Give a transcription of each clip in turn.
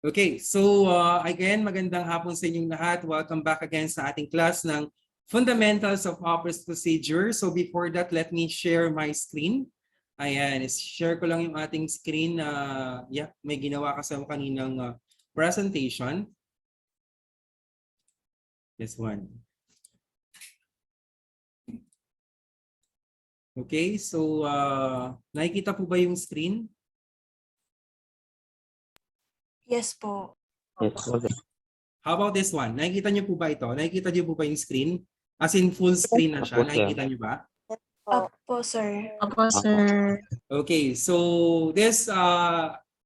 Okay, so again, magandang hapon sa inyong lahat. Welcome back again sa ating class ng Fundamentals of Office Procedure. So before that, let me share my screen. Ayan, share ko lang yung ating screen. May ginawa kasi ako kaninang presentation. This one. Okay, so nakikita po ba yung screen? Yes po. How about this one? Nakikita niyo po ba ito? Nakikita niyo po ba yung screen? As in full screen na siya. Nakikita niyo ba? Opo, sir. Opo, sir. Okay, so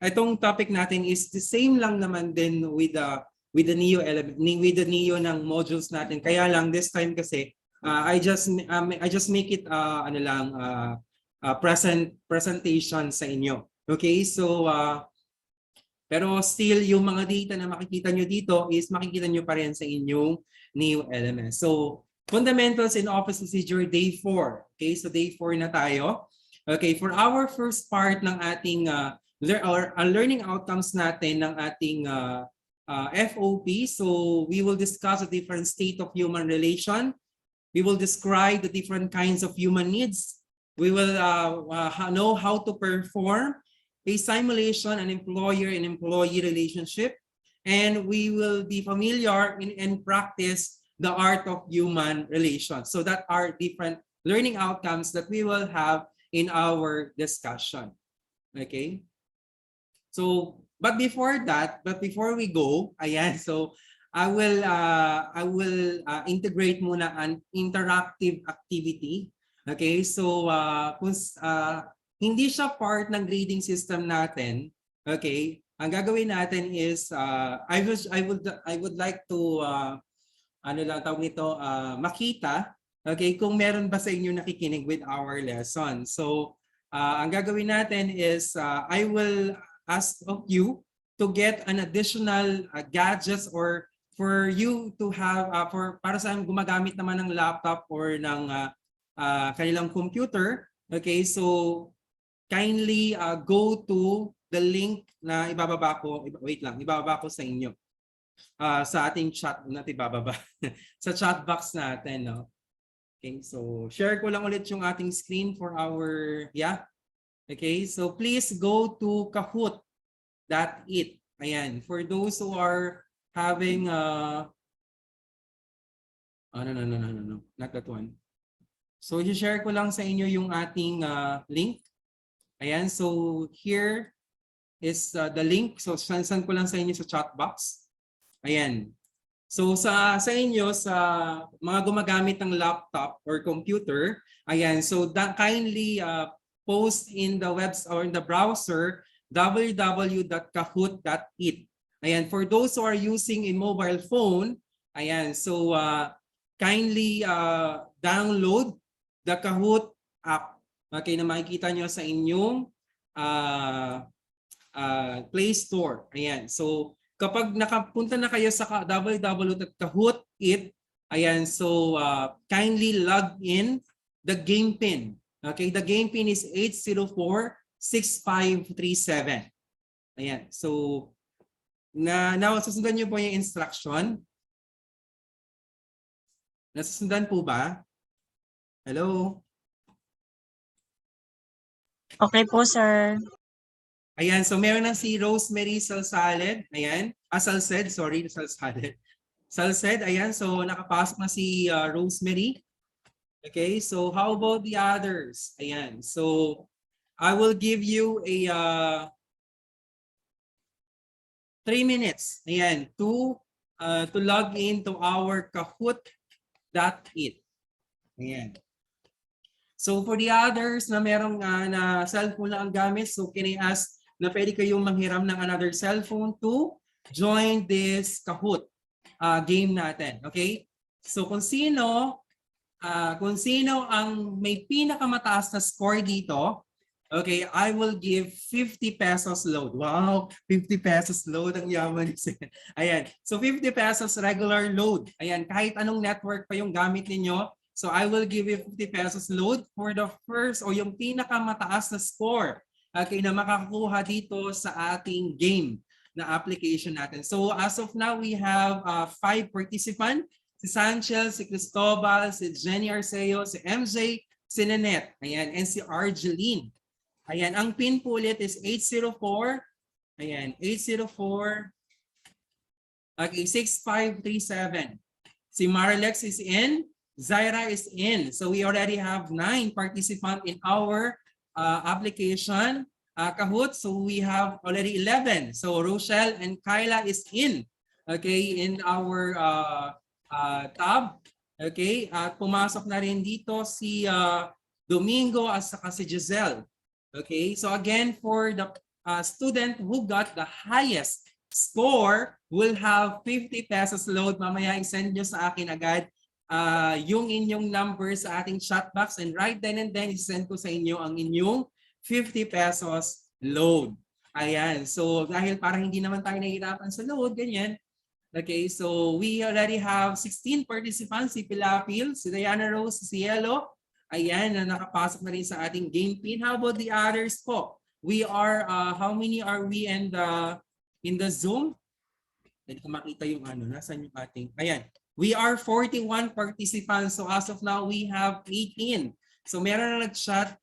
itong topic natin is the same lang naman din with the Neo element, with the Neo ng modules natin. Kaya lang this time kasi I just make it presentation sa inyo. Okay, so pero still, yung mga data na makikita nyo dito is makikita nyo pa rin sa inyong Neo elements. So, Fundamentals in Office Procedure, Day 4. Okay, so Day 4 na tayo. Okay, for our first part ng ating learning outcomes natin ng ating FOP, so we will discuss the different state of human relation. We will describe the different kinds of human needs. We will know how to perform a simulation, an employer and employee relationship, and we will be familiar and practice the art of human relations. So that are different learning outcomes that we will have in our discussion. Okay? So, but before we go, ayan, so I will integrate muna an interactive activity. Okay? So, hindi siya part ng grading system natin. Okay? Ang gagawin natin is I would like to makita, okay, kung meron ba sa inyo nakikinig with our lesson. So, ang gagawin natin is I will ask of you to get an additional gadgets or for you to have para sa gumagamit naman ng laptop or ng kanilang computer. Okay, so kindly go to the link na ibababa ko. Wait lang, ibababa ko sa inyo. Sa ating chat natin ibababa. Sa chat box natin, no? Okay, so share ko lang ulit yung ating screen for our, Okay, so please go to kahoot.it. Ayan, for those who are having, no, not that one. So i-share ko lang sa inyo yung ating link. Ayan, so here is the link. So send ko lang sa inyo sa chat box. Ayan. So sa inyo, sa mga gumagamit ng laptop or computer, ayan, so kindly post in the website or in the browser www.kahoot.it. Ayan, for those who are using a mobile phone, ayan, so kindly download the Kahoot app. Okay, na makikita nyo sa inyong Play Store. Ayan. So, kapag nakapunta na kayo sa www.kahoot.it, ayan, so kindly log in the game pin. Okay, the game pin is 8046537. Ayan. So, nasusundan nyo po yung instruction. Nasusundan po ba? Hello? Okay po, sir. Ayan, so meron na si Rosemary Salsaled. Ayan, Salced, sorry, Salsaled. Salced, ayan, so nakapasok na si Rosemary. Okay, so how about the others? Ayan, so I will give you a 3 minutes, ayan, to log into our kahoot.it. Ayan. So for the others na merong na cellphone lang ang gamit, so can I ask na pwede kayong manghiram ng another cellphone to join this Kahoot game natin. Okay? So kung sino ang may pinakamataas na score dito, okay, I will give 50 pesos load. Wow, 50 pesos load, ang yaman. Ayan. So 50 pesos regular load. Ayan, kahit anong network pa yung gamit ninyo. So I will give you 50 pesos load for the first o yung pinakamataas na score. Okay, na makakuha dito sa ating game. na application natin. So as of now, we have 5 participants. Si Sanchez, si Cristobal, si Jenny Arceo, si MJ, si Nanette, ayan, and si Argeline. Ayan, ang pin po ulit is 804, ayan, 804, okay, 6537. Si Marilex is in, Zaira is in. So we already have 9 participants in our application. Kahoot, so we have already 11. So Rochelle and Kyla is in, okay, in our tab. Okay, at pumasok na rin dito si Domingo at saka si Giselle. Okay, so again, for the student who got the highest score will have 50 pesos load. Mamaya i-send nyo sa akin agad yung inyong number sa ating chat box, and right then and then i-send ko sa inyo ang inyong 50 pesos load. Ayan, so dahil parang hindi naman tayo nahihirapan sa load, ganyan. Okay, so we already have 16 participants, si Pilapil, si Diana Rose, si Cielo. Ayan, na nakapasok na rin sa ating game pin. How about the others po? We are, how many are we in the Zoom? Hindi ko makita yung ano, nasan yung ating, ayan. We are 41 participants, so as of now, we have 18. So meron na nag-chat,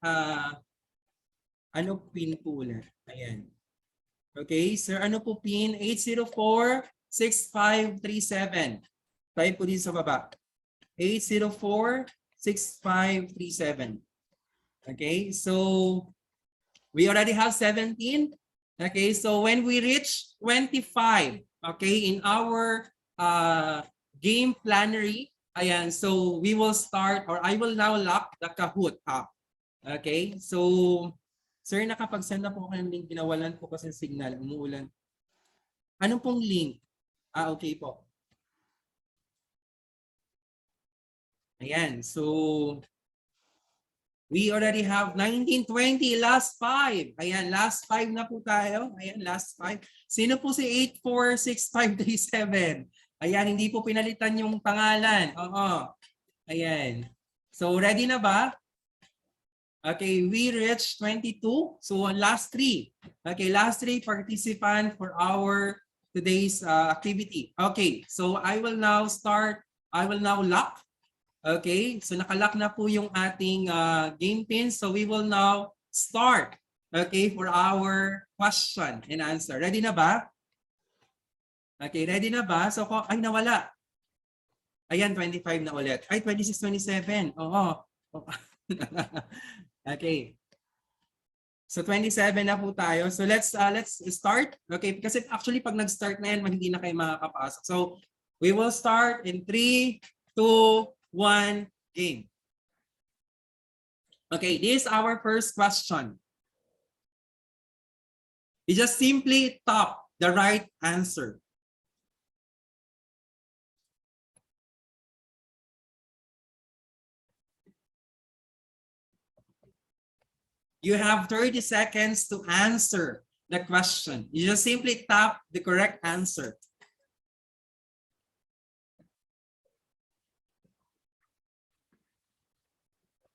ano pin po ulit? Ayan. Okay, sir, ano po pin? 804-6537. Type po dito sa baba. 804-6537. Okay, so we already have 17. Okay, so when we reach 25, okay, in our game plenary, ayan, so we will start, or I will now lock the Kahoot app. Okay, so sir, nakapag-send na po kayo ng link, ginawalan po kasi signal, umuulan. Anong pong link? Okay po. Ayan, so we already have 19, 20, last 5. Ayan, last 5 na po tayo. Ayan, last 5. Sino po si 846-537? Ayan, hindi po pinalitan yung pangalan. Oo. Ayan. So, ready na ba? Okay, we reached 22. So, last 3. Okay, last 3 participants for our today's activity. Okay, so I will now lock. Okay, so nakalock na po yung ating game pin. So we will now start, okay, for our question and answer. Ready na ba? Okay, ready na ba? So, ay nawala. Ayan, 25 na ulit. Ay, 26, 27. Oo. Okay. So 27 na po tayo. So let's start. Okay, kasi actually pag nag-start na yan, hindi na kayo makakapasok. So we will start in 3, 2, 1, game. Okay, this is our first question. You just simply tap the right answer. You have 30 seconds to answer the question. You just simply tap the correct answer.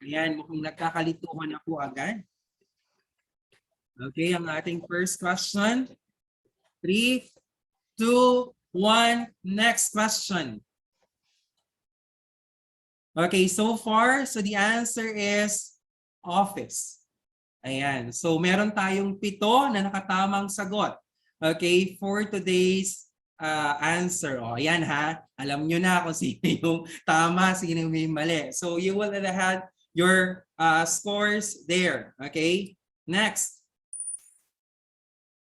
Ayan, mukhang nagkakalituhan na po agad. Okay, ang ating first question. 3, 2, 1, next question. Okay, so far, so the answer is office. Ayan, so meron tayong 7 na nakatamang sagot. Okay, for today's answer. O, ayan ha, alam nyo na kung sino yung tama, sino yung mali. So you will have your scores there. Okay, next.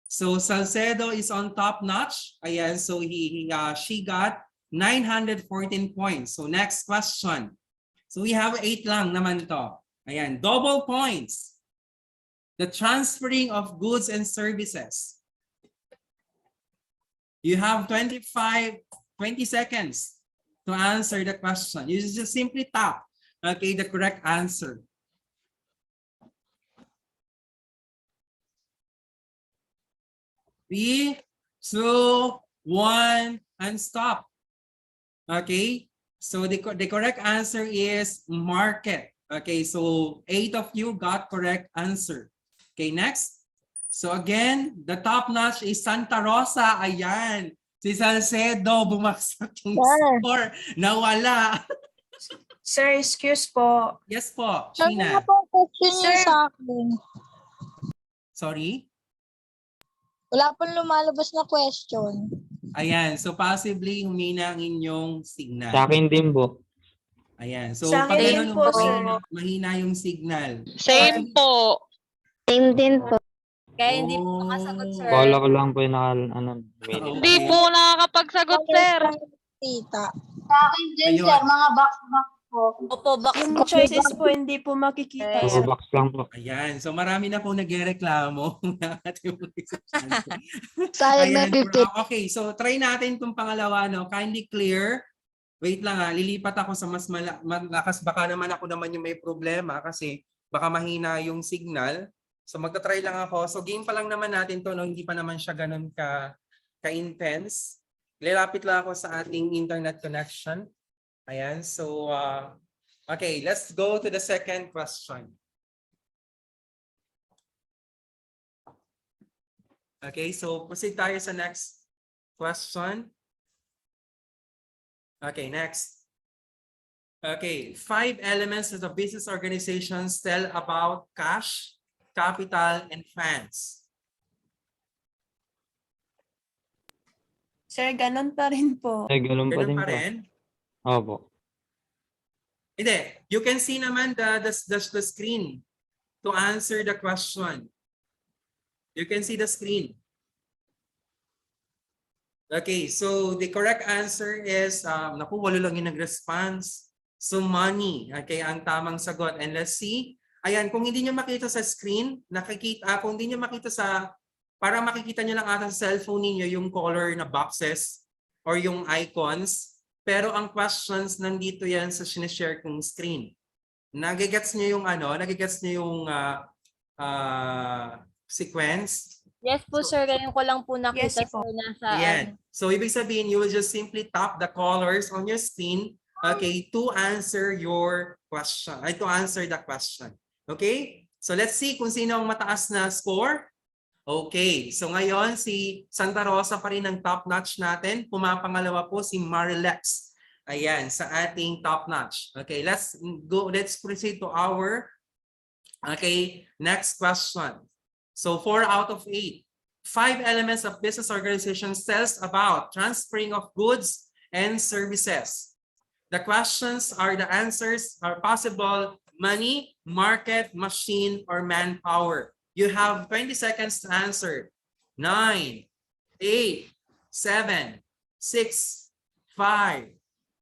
So Salcedo is on top notch. Ayan, so she got 914 points. So next question. So we have 8 lang naman to. Ayan, double points. The transferring of goods and services. You have 20 seconds to answer the question. You just simply tap, okay, the correct answer. Three, 2, 1, and stop. Okay, so the correct answer is market. Okay, so 8 of you got correct answer. Okay, next. So again, the top notch is Santa Rosa. Ayan. Si Salcedo, bumagsak yung Sir. score. Nawala. Sir, excuse po. Yes po, Sir, wala Sheena. pong question Sir. yun sa akin. Sorry? Wala pong lumalabas na question. Ayan. So possibly humina ang inyong Sa signal. akin din po. Ayan. So Sa pag akin ganun, din po, sir. mahina yung signal. Same po. Same din po. Kaya hindi po makasagot, sir. Kala ko lang po yung minute. Hindi po nakakapagsagot, sir. Tita. Sa akin din, Ayun. sir, mga box po. Opo, box Yung po. choices po hindi po makikita, Okay. sir. Box lang po. Ayan. So marami na po nagrereklamo. Sayang na Ayan. 50. Okay. So try natin itong pangalawa. No? Kindly clear. Wait lang lilipat ako sa mas malakas. Baka naman ako naman yung may problema kasi baka mahina yung signal. So magta-try lang ako. So game pa lang naman natin to, no? Hindi pa naman siya ganun ka-intense. Lilapit lang ako sa ating internet connection. Ayan. So okay, let's go to the second question. Okay, so proceed tayo sa next question. Okay, next. Okay, 5 elements that the business organizations tell about cash, capital, and funds. Sir, ganun pa rin po. Ganun pa Ganun din pa po. rin? Opo. Hindi. You can see naman the screen to answer the question. You can see the screen. Okay, so the correct answer is, naku, 8 lang yung nag-response. So money, okay, ang tamang sagot. And let's see. Ayan, kung hindi nyo makita sa screen, kung hindi nyo makita para makikita nyo lang ata sa cellphone niyo yung color na boxes or yung icons. Pero ang questions nandito yan sa sinishare kong screen. Nagigets nyo yung sequence? Yes po, sir. Ganyan ko lang po Yes nakita, po. sir, nasa Yan. So ibig sabihin, you will just simply tap the colors on your screen, okay, to answer your question, to answer the question. Okay? So let's see kung sino ang mataas na score. Okay. So ngayon, si Santa Rosa pa rin ang top notch natin. Pumapangalawa po si Marilex. Ayan, sa ating top notch. Okay, let's go. Let's proceed to our next question. So 4 out of 8. 5 elements of business organizations tells about transferring of goods and services. The questions are the answers are possible: money, market, machine, or manpower. You have 20 seconds to answer. 9, 8, 7, 6, 5,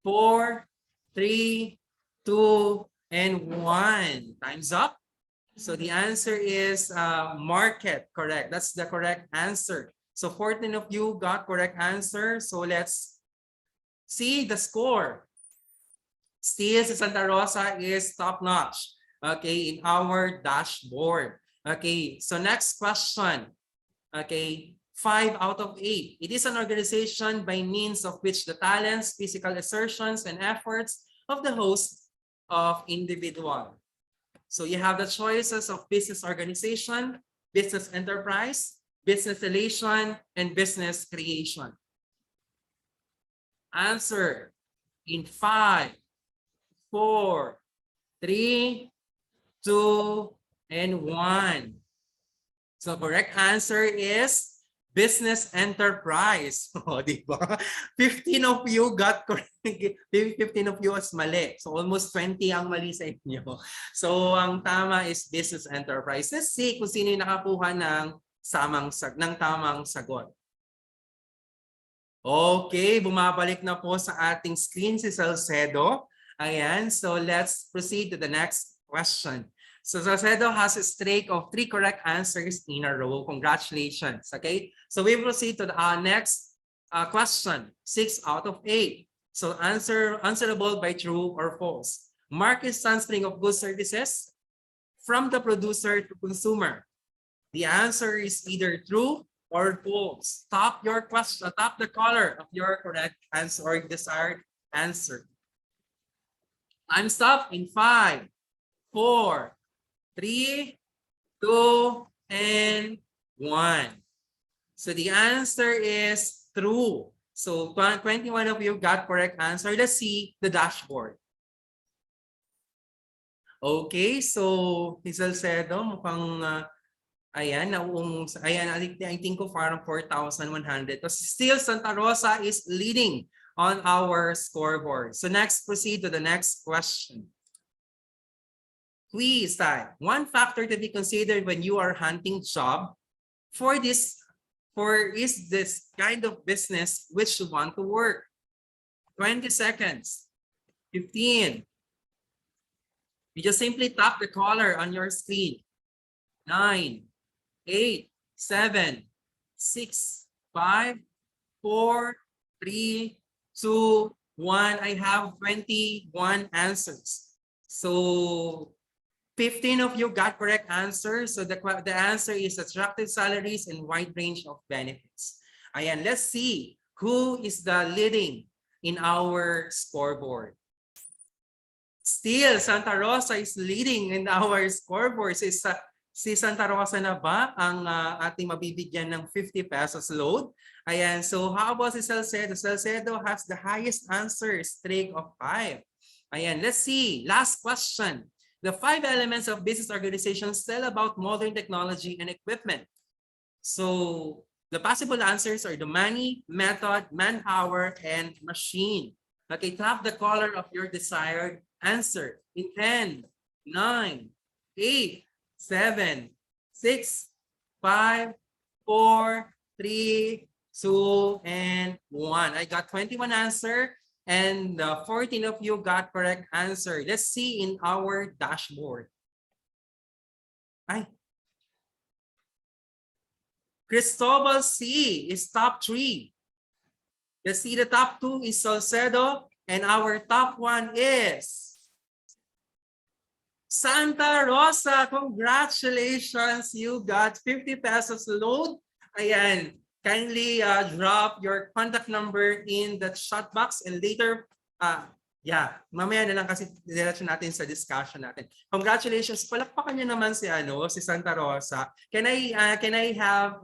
4, 3, 2, and 1. Time's up. So the answer is market, correct. That's the correct answer. So 14 of you got correct answer. So let's see the score. Still, si Santa Rosa is top notch, okay, in our dashboard. Okay, so next question. Okay, 5 out of 8. It is an organization by means of which the talents, physical assertions, and efforts of the host of individual. So you have the choices of business organization, business enterprise, business relation, and business creation. Answer in 5, 4, 3, 2, and 1. So correct answer is business enterprise. O, di ba? 15 of you got correct. 15 of you is mali. So almost 20 ang mali sa inyo. So ang tama is business enterprise. Let's see kung sino yung nakakuha ng tamang sagot. Okay, bumabalik na po sa ating screen si Salcedo. Ayan, so let's proceed to the next question. So Salcedo has a streak of 3 correct answers in a row. Congratulations. Okay, so we proceed to the next question. 6 out of 8. So answerable by true or false. Market transferring of goods services from the producer to consumer. The answer is either true or false. Stop your question. Tap the color of your correct answer or desired answer. Time stop in 5, 4, 3, 2, and So the answer is true. So 21 of you got correct answer. Let's see the dashboard. Okay, so Hazel Cedo, mukhang ayan, I think ko parang 4,100. But still, Santa Rosa is leading on our scoreboard. So next, proceed to the next question. Please type one factor to be considered when you are hunting job for this kind of business which you want to work. 20 seconds. 15. You just simply tap the color on your screen. 9, 8, 7, 6, 5, 4, 3, 2, 1. I have 21 answers. So 15 of you got correct answers. So the answer is attractive salaries and wide range of benefits. Ayan, let's see who is the leading in our scoreboard. Still, Santa Rosa is leading in our scoreboard. Si Santa Rosa na ba ang ating mabibigyan ng 50 pesos load? Ayan, so how about si Salcedo? Salcedo has the highest answer, streak of 5. Ayan, let's see. Last question. The 5 elements of business organizations tell about modern technology and equipment. So the possible answers are the money, method, manpower, and machine. Okay, tap the color of your desired answer in 10, 9, 8, 7, 6, 5, 4, 3, 2, and 1. I got 21 answer. And 14 of you got correct answer. Let's see in our dashboard. Cristobal C is top 3. Let's see the top 2 is Salcedo. And our top 1 is Santa Rosa. Congratulations. You got 50 pesos load. Ayan. Kindly drop your contact number in the chat box and later, mamaya na lang kasi diretso natin sa discussion natin. Congratulations. Palakpakan niyo naman si Santa Rosa. Can I have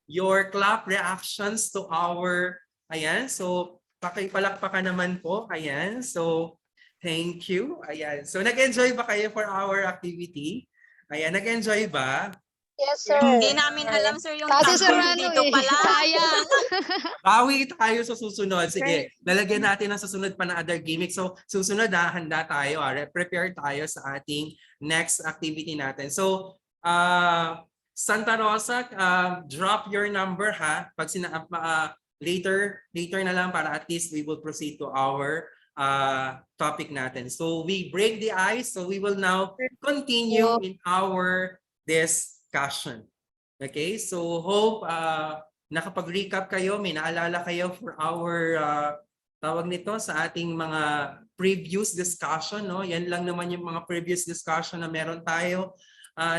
your clap reactions to our, ayan, so pakipalakpakan naman po, ayan. So thank you. Ayan. So nag-enjoy ba kayo for our activity? Ayan, nag-enjoy ba? Yes, sir. Hindi namin alam, sir, yung Kasi top sir, dito pala. sayang. Bawi tayo sa susunod. Sige, lalagyan natin ang susunod pa na other gimmick. So, susunod handa tayo. Prepare tayo sa ating next activity natin. So, Santa Rosa, drop your number ha. Pag later na lang para at least we will proceed to our topic natin. So, we break the ice. So, we will now continue in our discussion. Okay, so hope nakapag-recap kayo, may naalala kayo for our tawag nito sa ating mga previous discussion, no? Yan lang naman yung mga previous discussion na meron tayo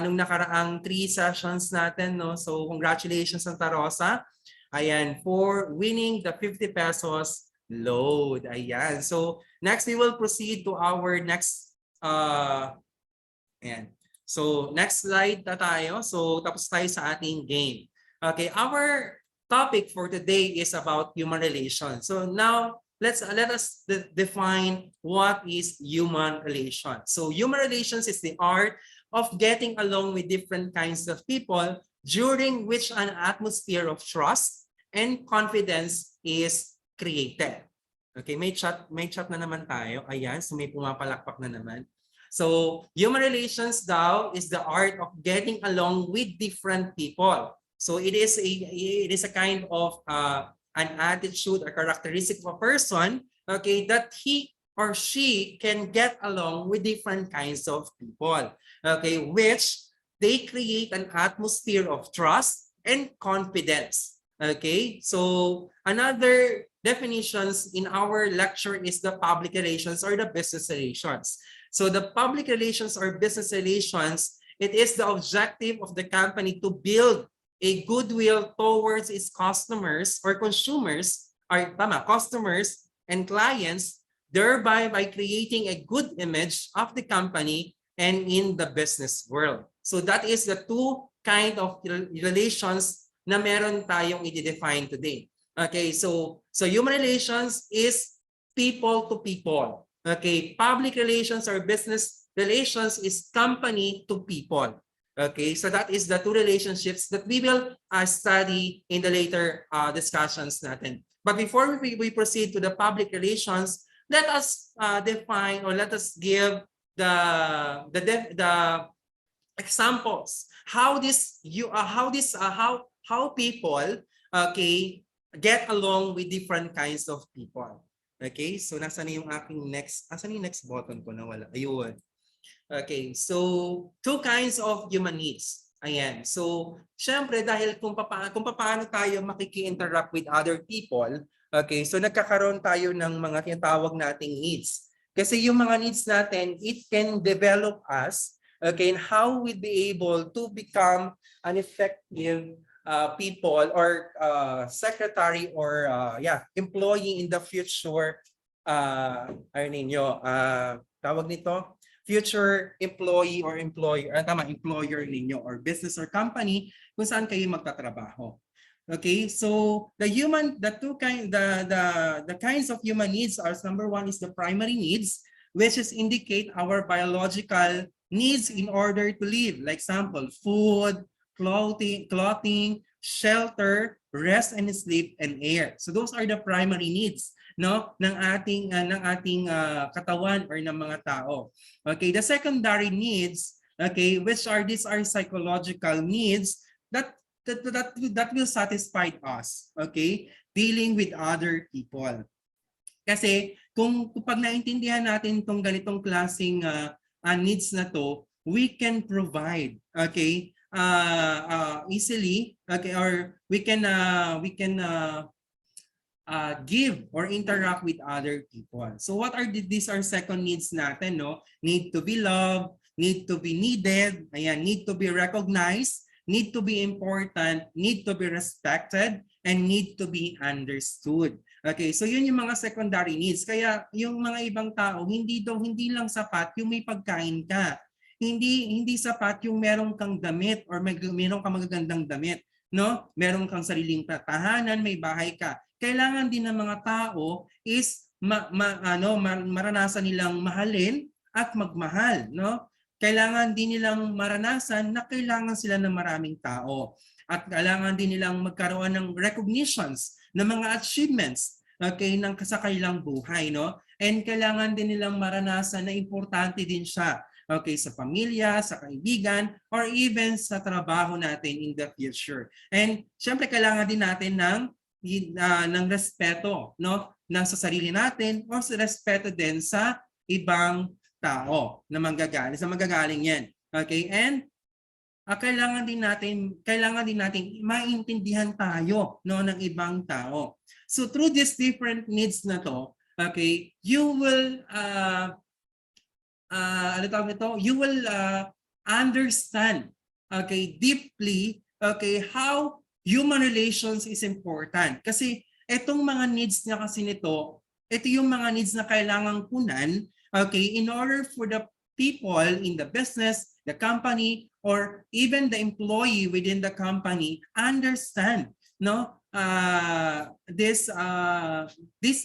nung nakaraang 3 sessions natin, no? So congratulations Santa Rosa. Ayan, for winning the 50 pesos load. Ayan. So next we will proceed to our next ayan. So next slide na tayo. So tapos tayo sa ating game. Okay, our topic for today is about human relations. So now let us define what is human relations. So human relations is the art of getting along with different kinds of people during which an atmosphere of trust and confidence is created. Okay, may chat na naman tayo. Ayan, so may pumapalakpak na naman. So human relations daw is the art of getting along with different people. So it is a kind of an attitude or characteristic of a person, okay, that he or she can get along with different kinds of people, okay, which they create an atmosphere of trust and confidence. Okay, so another definitions in our lecture is the public relations or the business relations. So the public relations or business relations, it is the objective of the company to build a goodwill towards its customers or consumers, or customers and clients, thereby by creating a good image of the company and in the business world. So that is the two kind of relations na meron tayong i-define today. Okay, so human relations is people to people. Okay, public relations or business relations is company to people. Okay, so that is the two relationships that we will study in the later discussions natin. But before we proceed to the public relations, let us define or let us give the examples how people okay get along with different kinds of people. Okay, so nasa na yung aking next, asan yung next button ko na wala? Ayun. Okay, so two kinds of human needs. Ayan. So, syempre dahil kung paano tayo makiki-interact with other people, okay, so nagkakaroon tayo ng mga tinatawag nating needs. Kasi yung mga needs natin, it can develop us, okay, and how we'll be able to become an effective people or secretary or employee in the future. Ano ninyo? Tawag nito? Future employee or employer ninyo or business or company kung saan kayo magtatrabaho. Okay, so the kinds of human needs are, number one is the primary needs, which is indicate our biological needs in order to live. Like example, food, clothing, shelter, rest and sleep, and air. So those are the primary needs, no, ng ating katawan or ng mga tao. Okay, the secondary needs, okay, these are psychological needs that will satisfy us, okay, dealing with other people. Kasi kung pag naintindihan natin itong ganitong klaseng needs na to, we can provide, okay, easily, okay, or we can give or interact with other people. So what are these are second needs natin, no? Need to be loved, need to be needed, ayan, need to be recognized, need to be important, need to be respected, and need to be understood. Okay, so yun yung mga secondary needs. Kaya yung mga ibang tao, hindi lang sapat yung may pagkain ka. Hindi sapat yung meron kang damit or meron kang magagandang damit, no? Meron kang sariling tahanan, may bahay ka. Kailangan din ng mga tao is maranasan nilang mahalin at magmahal, no? Kailangan din nilang maranasan na kailangan sila ng maraming tao. At kailangan din nilang magkaroon ng recognitions ng mga achievements, okay, sa kanilang buhay, no? And kailangan din nilang maranasan na importante din siya, okay, sa pamilya, sa kaibigan, or even sa trabaho natin in the future. And syempre kailangan din natin ng respeto, no, sa sarili natin o sa respeto din sa ibang tao na manggagaling yan. Okay? And kailangan din natin maintindihan tayo, no, ng ibang tao. So through these different needs na to, okay, you will understand, okay, deeply, okay, how human relations is important. Kasi itong mga needs niya kasi nito, ito yung mga needs na kailangang punan, okay, in order for the people in the business, the company, or even the employee within the company understand, no, these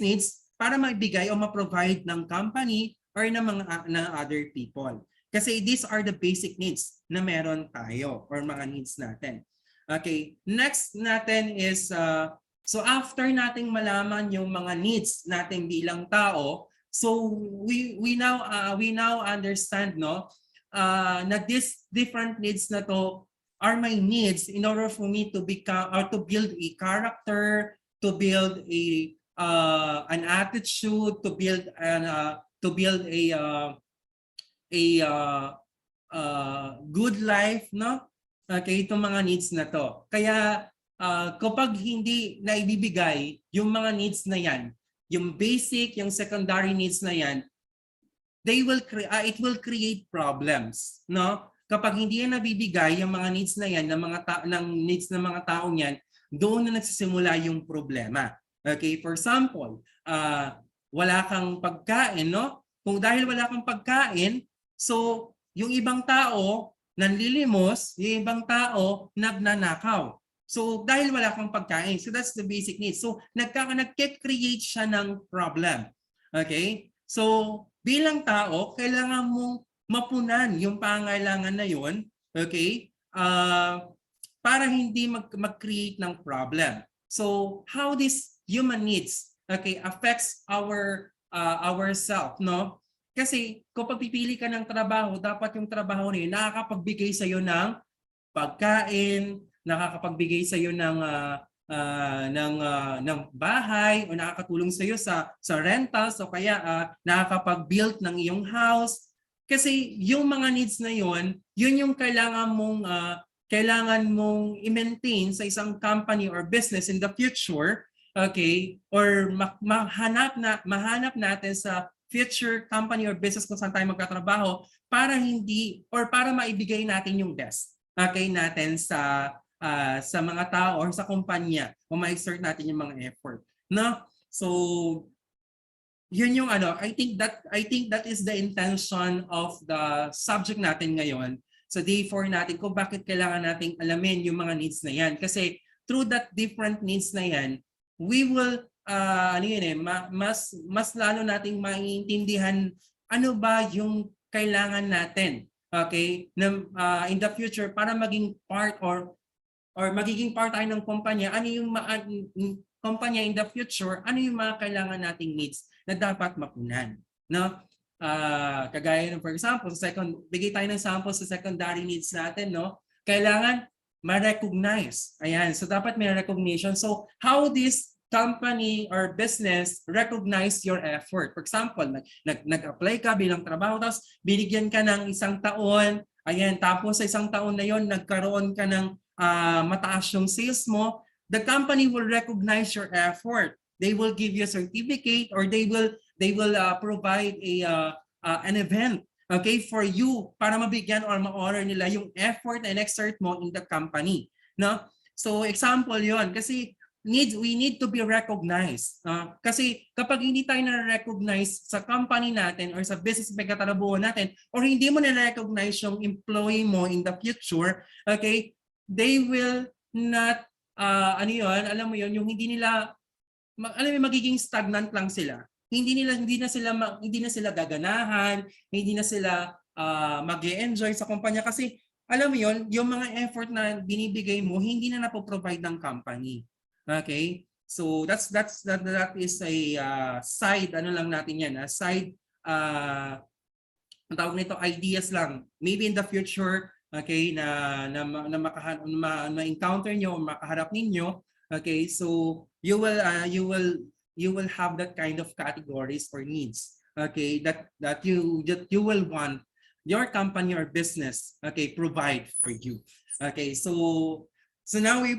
needs para maibigay o ma-provide ng company or ng other people. Kasi these are the basic needs na meron tayo or mga needs natin. Okay, next natin is so after nating malaman yung mga needs natin bilang tao, so we now understand, no, na these different needs na to are my needs in order for me to become or to build a character, to build an attitude, to build a good life, no? Okay, itong mga needs na to. Kaya kapag hindi na ibibigay yung mga needs na yan, yung basic, yung secondary needs na yan, it will create problems, no? Kapag hindi yan nabibigay yung mga needs na yan ng needs ng mga taong yan, doon na nagsisimula yung problema. Okay, for example, wala kang pagkain, no? Kung dahil wala kang pagkain, so yung ibang tao nanlilimos, yung ibang tao nagnanakaw. So dahil wala kang pagkain. So that's the basic need. So nagke-create siya ng problem. Okay? So bilang tao, kailangan mong mapunan yung pangailangan na yon, okay? Para hindi mag-create ng problem. So how this human needs, okay, affects ourself, no? Kasi kung pagpipili ka ng trabaho, dapat yung trabaho na yun nakakapagbigay sa iyo ng pagkain, nakakapagbigay sa iyo ng bahay, o nakakatulong sa iyo sa rentals, o kaya nakakapag-build ng iyong house. Kasi yung mga needs na yon, yun yung kailangan mong i-maintain sa isang company or business in the future, okay? Or mahanap natin sa future company or business kung saan tayo magkatrabaho para para maibigay natin yung best, okay, natin sa mga tao or sa kumpanya, o ma-exert natin yung mga effort, no? So yun yung I think that is the intention of the subject natin ngayon sa day 4 natin, kung bakit kailangan nating alamin yung mga needs na yan. Kasi through that different needs na yan, we will mas lalo nating maiintindihan ano ba yung kailangan natin, okay, in the future para maging part or magiging part tayo ng kumpanya. Ano yung kumpanya in the future, ano yung mga kailangan nating needs na dapat mapunan, no? Kagaya ng, for example, bigay tayo ng sample sa secondary needs natin, no? Kailangan ma-recognize. Ayan, so dapat may recognition. So how this company or business recognize your effort? For example, nag-apply ka bilang trabaho, tapos binigyan ka ng 1 taon, ayan, tapos sa 1 taon na yon nagkaroon ka ng mataas yung sales mo, the company will recognize your effort. They will give you a certificate, or they will provide an event, okay, for you para mabigyan or ma-honor nila yung effort and exert mo in the company, no? So example yon, kasi we need to be recognized. Kasi kapag hindi tayo na-recognize sa company natin or sa business pagkatrabuhan natin, or hindi mo na-recognize yung employee mo in the future, okay, they will not alam mo yon, yung hindi nila magiging stagnant lang sila. Hindi na sila gaganahan, hindi na sila mag-e-enjoy sa kumpanya, kasi alam mo yon, yung mga effort na binibigay mo hindi na napoprovide ng company. Okay? So that is a side lang natin yan, side ang tawag nito, ideas lang. Maybe in the future, okay, na ma-encounter nyo, makaharap ninyo, okay, so you will have that kind of categories or needs, okay, that you will want your company or business, okay, provide for you. Okay, so now we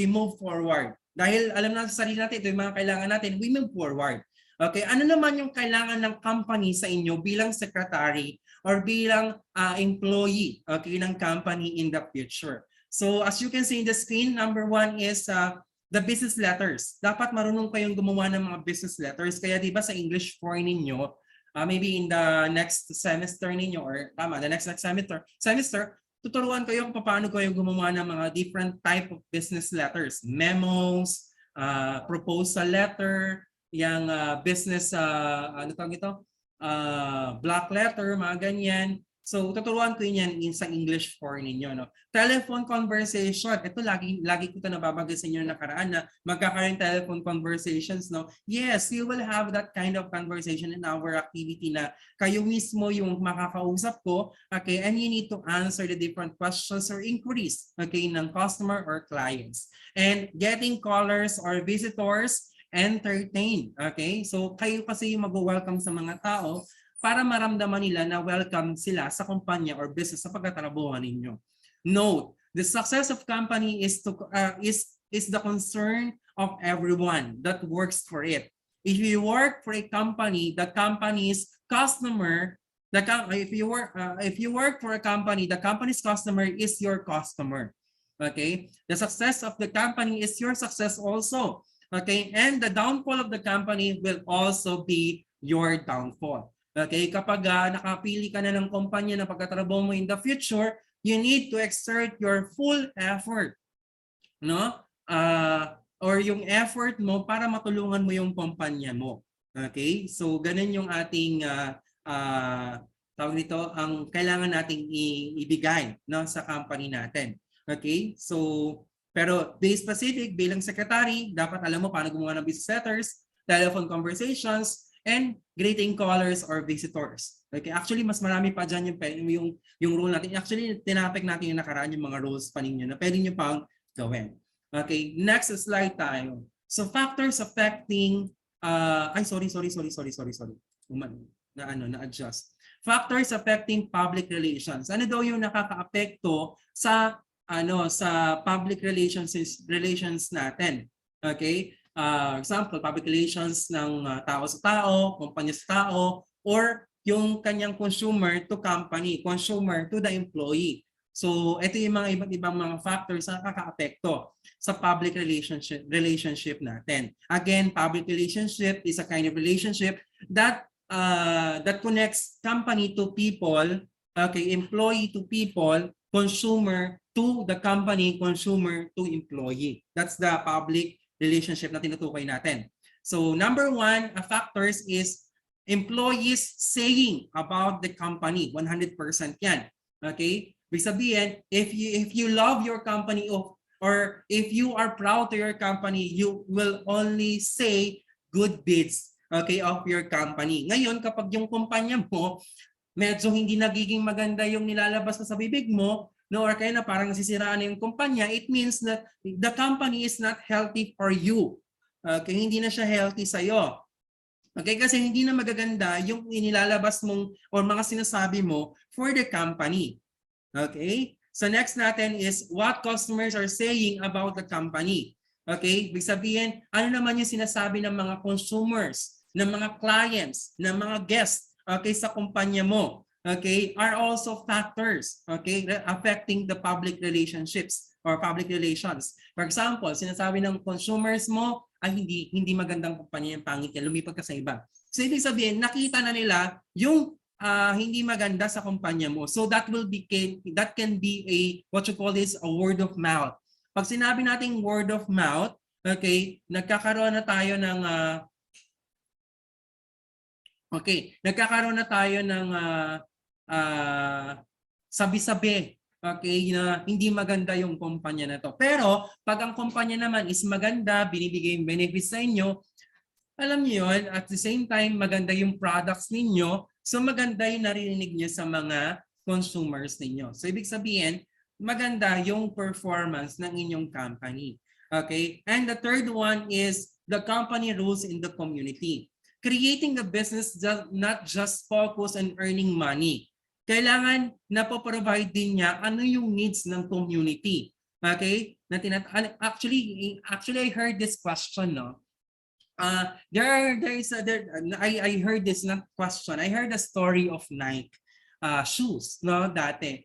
move forward. Dahil alam natin sa sarili natin, ito yung mga kailangan natin, we move forward. Okay, ano naman yung kailangan ng company sa inyo bilang secretary or bilang employee, okay, ng company in the future? So as you can see in the screen, number 1 is the business letters. Dapat marunong kayong gumawa ng mga business letters. Kaya di ba sa English 4 ninyo, maybe in the next semester ninyo, or the next semester, tuturuan kayo kung paano kayo gumawa ng mga different type of business letters. Memos, proposal letter, yung business, block letter, mga ganyan. So tuturuan ko yan sa English 4 ninyo, no? Telephone conversation, ito lagi ko ito nababanggit sa inyo nakaraan na magkakaroon telephone conversations, no? Yes, you will have that kind of conversation in our activity na kayo mismo yung makakausap ko, okay, and you need to answer the different questions or inquiries, okay, ng customer or clients. And getting callers or visitors entertained, okay? So kayo kasi yung mag-welcome sa mga tao para maramdaman nila na welcome sila sa kumpanya or business sa pagtatrabuhan ninyo. Note, the success of company is the concern of everyone that works for it. If you work for a company, the company's customer, if you work for a company, the company's customer is your customer. Okay? The success of the company is your success also. Okay? And the downfall of the company will also be your downfall. Okay, kapag nakapili ka na ng kumpanya na pagtatrabaho mo in the future, you need to exert your full effort, no? Or yung effort mo para matulungan mo yung kumpanya mo. Okay? So ganun yung ating tawag nito, ang kailangan nating ibigay, no, sa company natin. Okay? So pero be specific, bilang secretary, dapat alam mo paano gumawa ng business letters, telephone conversations, and greeting callers or visitors. Okay, actually mas marami pa diyan yung rule natin. Actually tinapik natin yung nakaraan yung mga rules pa ninyo na pwede niyo pang gawin. Okay, next slide tayo. So factors affecting sorry. Na-adjust. Factors affecting public relations. Ano daw yung nakakaapekto sa sa public relations natin? Okay? Example, public relations ng tao sa tao, kumpanya sa tao, or yung kanyang consumer to company, consumer to the employee. So, ito yung mga iba't ibang mga factors na nakakaapekto sa public relationship natin. Again, public relationship is a kind of relationship that connects company to people, okay, employee to people, consumer to the company, consumer to employee. That's the public relationship na tinutukoy natin. So number one, factors is employees saying about the company. 100% yan. Okay? Ibig sabihin, if you love your company or if you are proud to your company, you will only say good deeds, okay, of your company. Ngayon, kapag yung kumpanya mo, medyo hindi nagiging maganda yung nilalabas sa bibig mo, no, or kaya na parang nasisiraan na yung kumpanya, it means that the company is not healthy for you. Okay, hindi na siya healthy sa'yo. Okay, kasi hindi na magaganda yung inilalabas mong or mga sinasabi mo for the company. Okay, so next natin is what customers are saying about the company. Okay, ibig sabihin, ano naman yung sinasabi ng mga consumers, ng mga clients, ng mga guests, okay, sa kumpanya mo. Okay, are also factors, okay, affecting the public relationships or public relations. For example, sinasabi ng consumers mo ay hindi magandang kumpanya, yung pangit yan, lumipat ka sa iba. So ibig sabihin, nakita na nila yung hindi maganda sa kumpanya mo. So that can be a what you call this a word of mouth. Pag sinabi nating word of mouth, okay, nagkakaroon na tayo ng sabi-sabi, okay, na hindi maganda yung kumpanya na to. Pero pag ang kumpanya naman is maganda, binibigay yung benefits sa inyo, alam niyo yun, at the same time maganda yung products ninyo, so maganda yung narinig niyo sa mga consumers ninyo. So ibig sabihin, maganda yung performance ng inyong company. Okay? And the third one is the company rules in the community. Creating a business does not just focus on earning money. Kailangan na po-provide din niya ano yung needs ng community. Okay? Actually, I heard this question, no? I heard this question. I heard the story of Nike shoes, no, dati.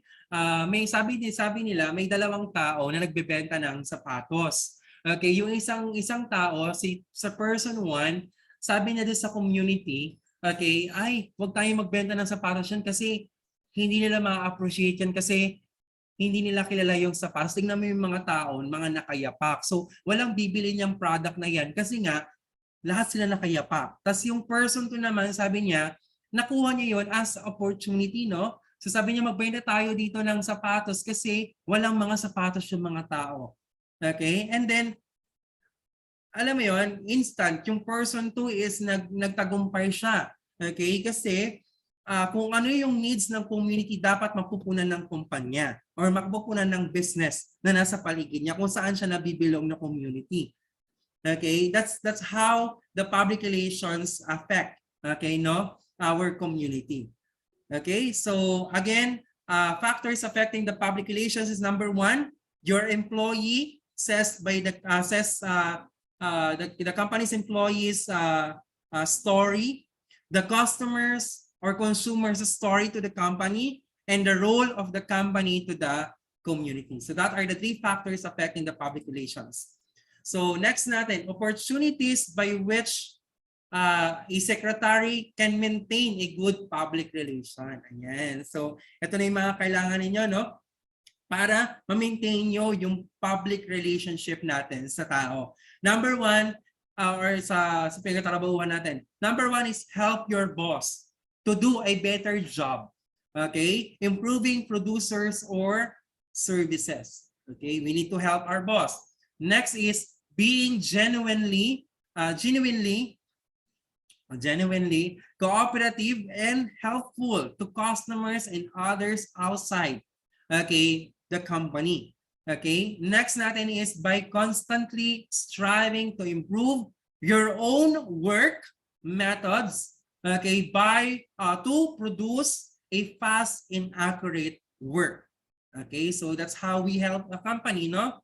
May sabi nila, may dalawang tao na nagbebenta ng sapatos. Okay, yung isang tao, sa person one, sabi niya din sa community, okay, ay, wag tayong magbenta ng sapatos yan kasi hindi nila ma-appreciate yan kasi hindi nila kilala yung sapatos. Tingnan mo yung mga tao, mga nakayapak. So, walang bibili niyang product na yan kasi nga, lahat sila nakayapak. Tapos yung person to naman, sabi niya, nakuha niya yon as opportunity, no? So sabi niya, magbenta tayo dito ng sapatos kasi walang mga sapatos yung mga tao. Okay? And then, alam mo yon, instant, yung person 2 is nagtagumpay siya. Okay? Kasi kung ano yung needs ng community, dapat mapupunan ng kumpanya or mapupunan ng business na nasa paligid niya kung saan siya nabibilong na community. Okay? That's how the public relations affect, okay, no, our community. Okay? So again, factors affecting the public relations is number one, your employee says the company's employees story, the customers or consumers story to the company, and the role of the company to the community. So that are the three factors affecting the public relations. So next natin, opportunities by which a secretary can maintain a good public relation. Ayan. So, ito na yung mga kailangan ninyo, no? Para ma-maintain nyo yung public relationship natin sa tao. Number one, or sa pinagtatrabahuhan natin. Number one is help your boss to do a better job. Okay? Improving producers or services. Okay? We need to help our boss. Next is being genuinely cooperative and helpful to customers and others outside, okay, the company. Okay, next natin is by constantly striving to improve your own work methods, okay, by to produce a fast and accurate work. Okay, so that's how we help the company, no?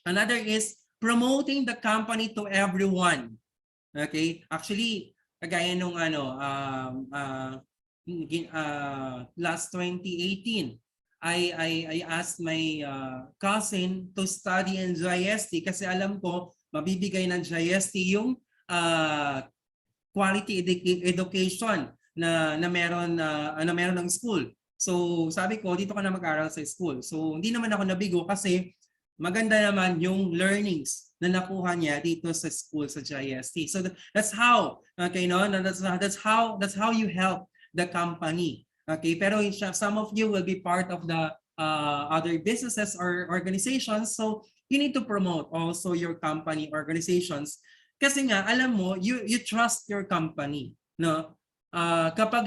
Another is promoting the company to everyone. Okay, actually, kagaya nung last 2018, I asked my cousin to study in GIST kasi alam ko mabibigay ng GIST yung quality education na meron ng school. So sabi ko, dito ka na mag-aral sa school. So hindi naman ako nabigo kasi maganda naman yung learnings na nakuha niya dito sa school sa GIST. So that's how, okay, no? That's how you help the company. Okay, pero some of you will be part of the other businesses or organizations, so you need to promote also your company organizations. Kasi nga, alam mo, you trust your company, no? Kapag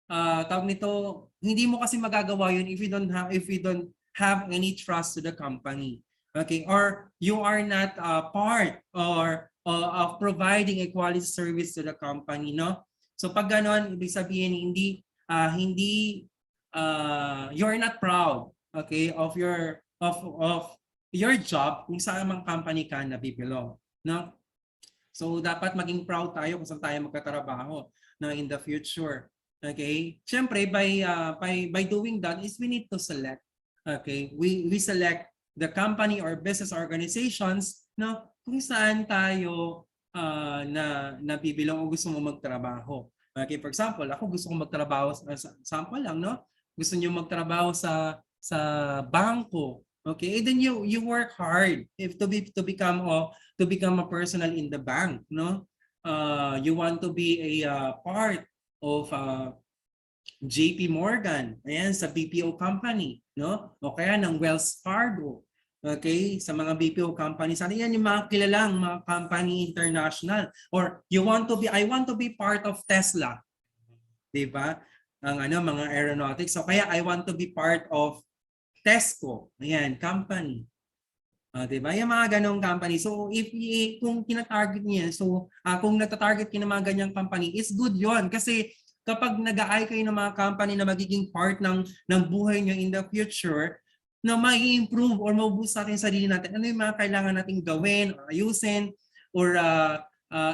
tawag nito, hindi mo kasi magagawa yun if you don't have any trust to the company. Okay, or you are not part of providing a quality service to the company, no? So pag ganon, ibig sabihin you're not proud, okay, of your job kung saan mang company ka nabibelong, no? So dapat maging proud tayo kung saan tayo magkatrabaho na in the future. Okay? Siyempre by doing that is we need to select. Okay? We select the company or business organizations, no, kung saan tayo nabibilong o gusto mo magtrabaho. Okay, for example, ako gusto kong magtrabaho sa sample lang, no? Gusto niyo magtrabaho sa bangko. Okay, and then you work hard if to become a personal in the bank, no? You want to be a part of JP Morgan, ayan, sa BPO company, no? O kaya ng Wells Fargo. Okay, sa mga BPO companies, ano yan yung mga kilalang mga company international, or I want to be part of Tesla, di ba? Ang mga aeronautics. So kaya I want to be part of Tesco, ayan, company. Di ba? Yung mga ganong company. So kung tina-target niya, kung nata-target kayo ng mga ganyang company, is good yon kasi kapag nag-aay kayo ng mga company na magiging part ng buhay nyo in the future, na mai-improve or ma-boost natin sa sarili natin, ano yung mga kailangan natin gawin or ayusin or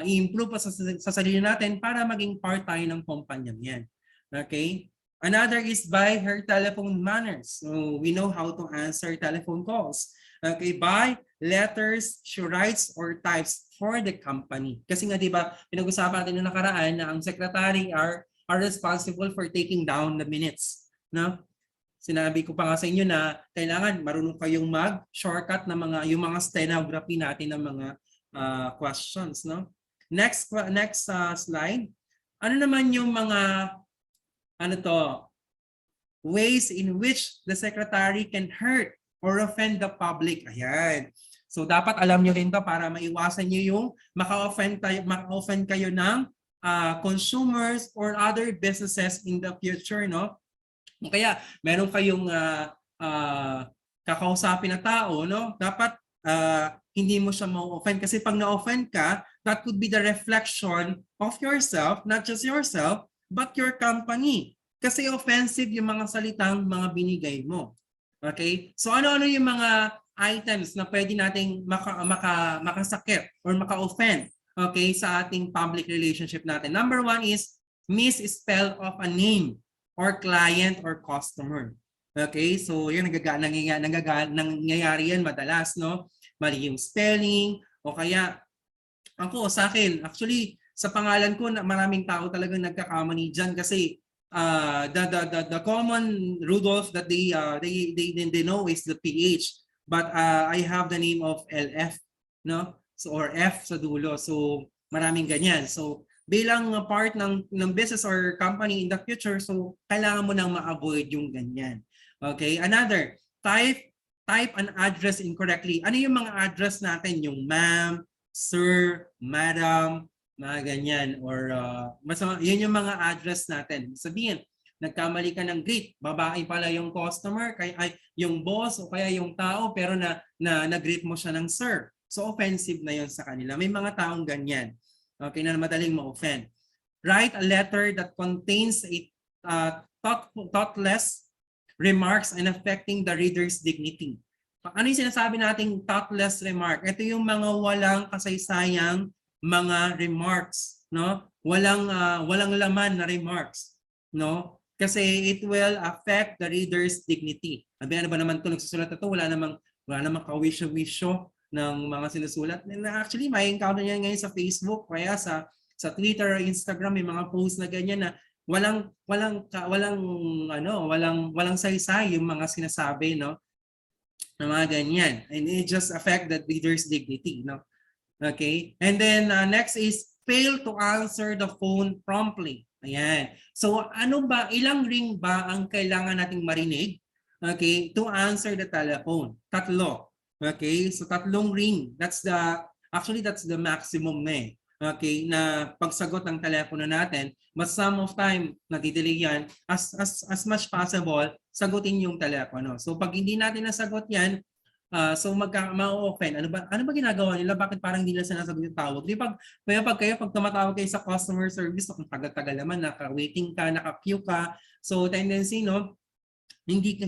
i-improve pa sa sarili natin para maging part tayo ng kumpanya yan. Okay? Another is by her telephone manners. So we know how to answer telephone calls. Okay, by letters she writes or types for the company. Kasi nga 'di ba, pinag-usapan natin noong nakaraan na ang secretary are responsible for taking down the minutes, no? Sinabi ko pa nga sa inyo na kailangan marunong kayong mag-shortcut ng yung mga stenography natin ng mga questions, no? Next slide. Ano naman yung mga ways in which the secretary can hurt or offend the public? Ayan. So dapat alam niyo rin 'to para maiwasan niyo yung maka-offend kayo ng consumers or other businesses in the future, no? Kaya meron kayong kakausapin na tao, no? Dapat hindi mo siya ma-offend kasi pag na-offend ka, that could be the reflection of yourself, not just yourself, but your company. Kasi offensive yung mga salitang mga binigay mo. Okay? So ano-ano yung mga items na pwede nating makasakit or maka-offend, okay, sa ating public relationship natin? Number one is misspell of a name or client or customer. Okay, so yun nangyayari yan madalas, no? Mali yung spelling o kaya Ako, sa akin, actually, sa pangalan ko, maraming tao talagang nagkakamali dyan kasi the common Rudolph that they know is the PH. But I have the name of LF, no? So, or F sa dulo. So, maraming ganyan. So, bilang part ng business or company in the future, so kailangan mo nang ma-avoid yung ganyan. Okay? Another, type an address incorrectly. Ano yung mga address natin? Yung ma'am, sir, madam, mga ganyan. Or yun yung mga address natin. Sabihin, nagkamali ka ng greet, babae pala yung customer, kaya yung boss o kaya yung tao, pero nag-greet mo siya ng sir. So offensive na yun sa kanila. May mga taong ganyan. Okay, na madaling ma-offend. Write a letter that contains a thoughtless remarks and affecting the reader's dignity. Ano yung sinasabi nating thoughtless remark? Ito yung mga walang kasaysayang mga remarks, no? Walang laman na remarks, no? Kasi it will affect the reader's dignity. Ano ba naman 'to nagsusulat ito? Wala namang kawisyo-wisyo ng mga sinusulat. And actually, may encounter niya ngayon sa Facebook, kaya sa Twitter or Instagram may mga posts na ganyan na walang saysay yung mga sinasabi, no? Na mga ganyan. And it just affect the reader's dignity, no? Okay? And then next is fail to answer the phone promptly. Ayan. So ilang ring ba ang kailangan nating marinig, okay, to answer the telephone? 3. Okay? So 3 ring. That's the maximum na okay, na pagsagot ng telepono natin. But some of time, nadidelay yan, as much possible, sagutin yung telepono. So pag hindi natin nasagot yan, so ma-offend. Ano ba ginagawa nila? Bakit parang hindi nila sinasagot yung tawag? Di pag tumatawag kayo sa customer service, kung tagal-tagal naman, naka-waiting ka, naka-queue ka. So tendency, no, hindi ka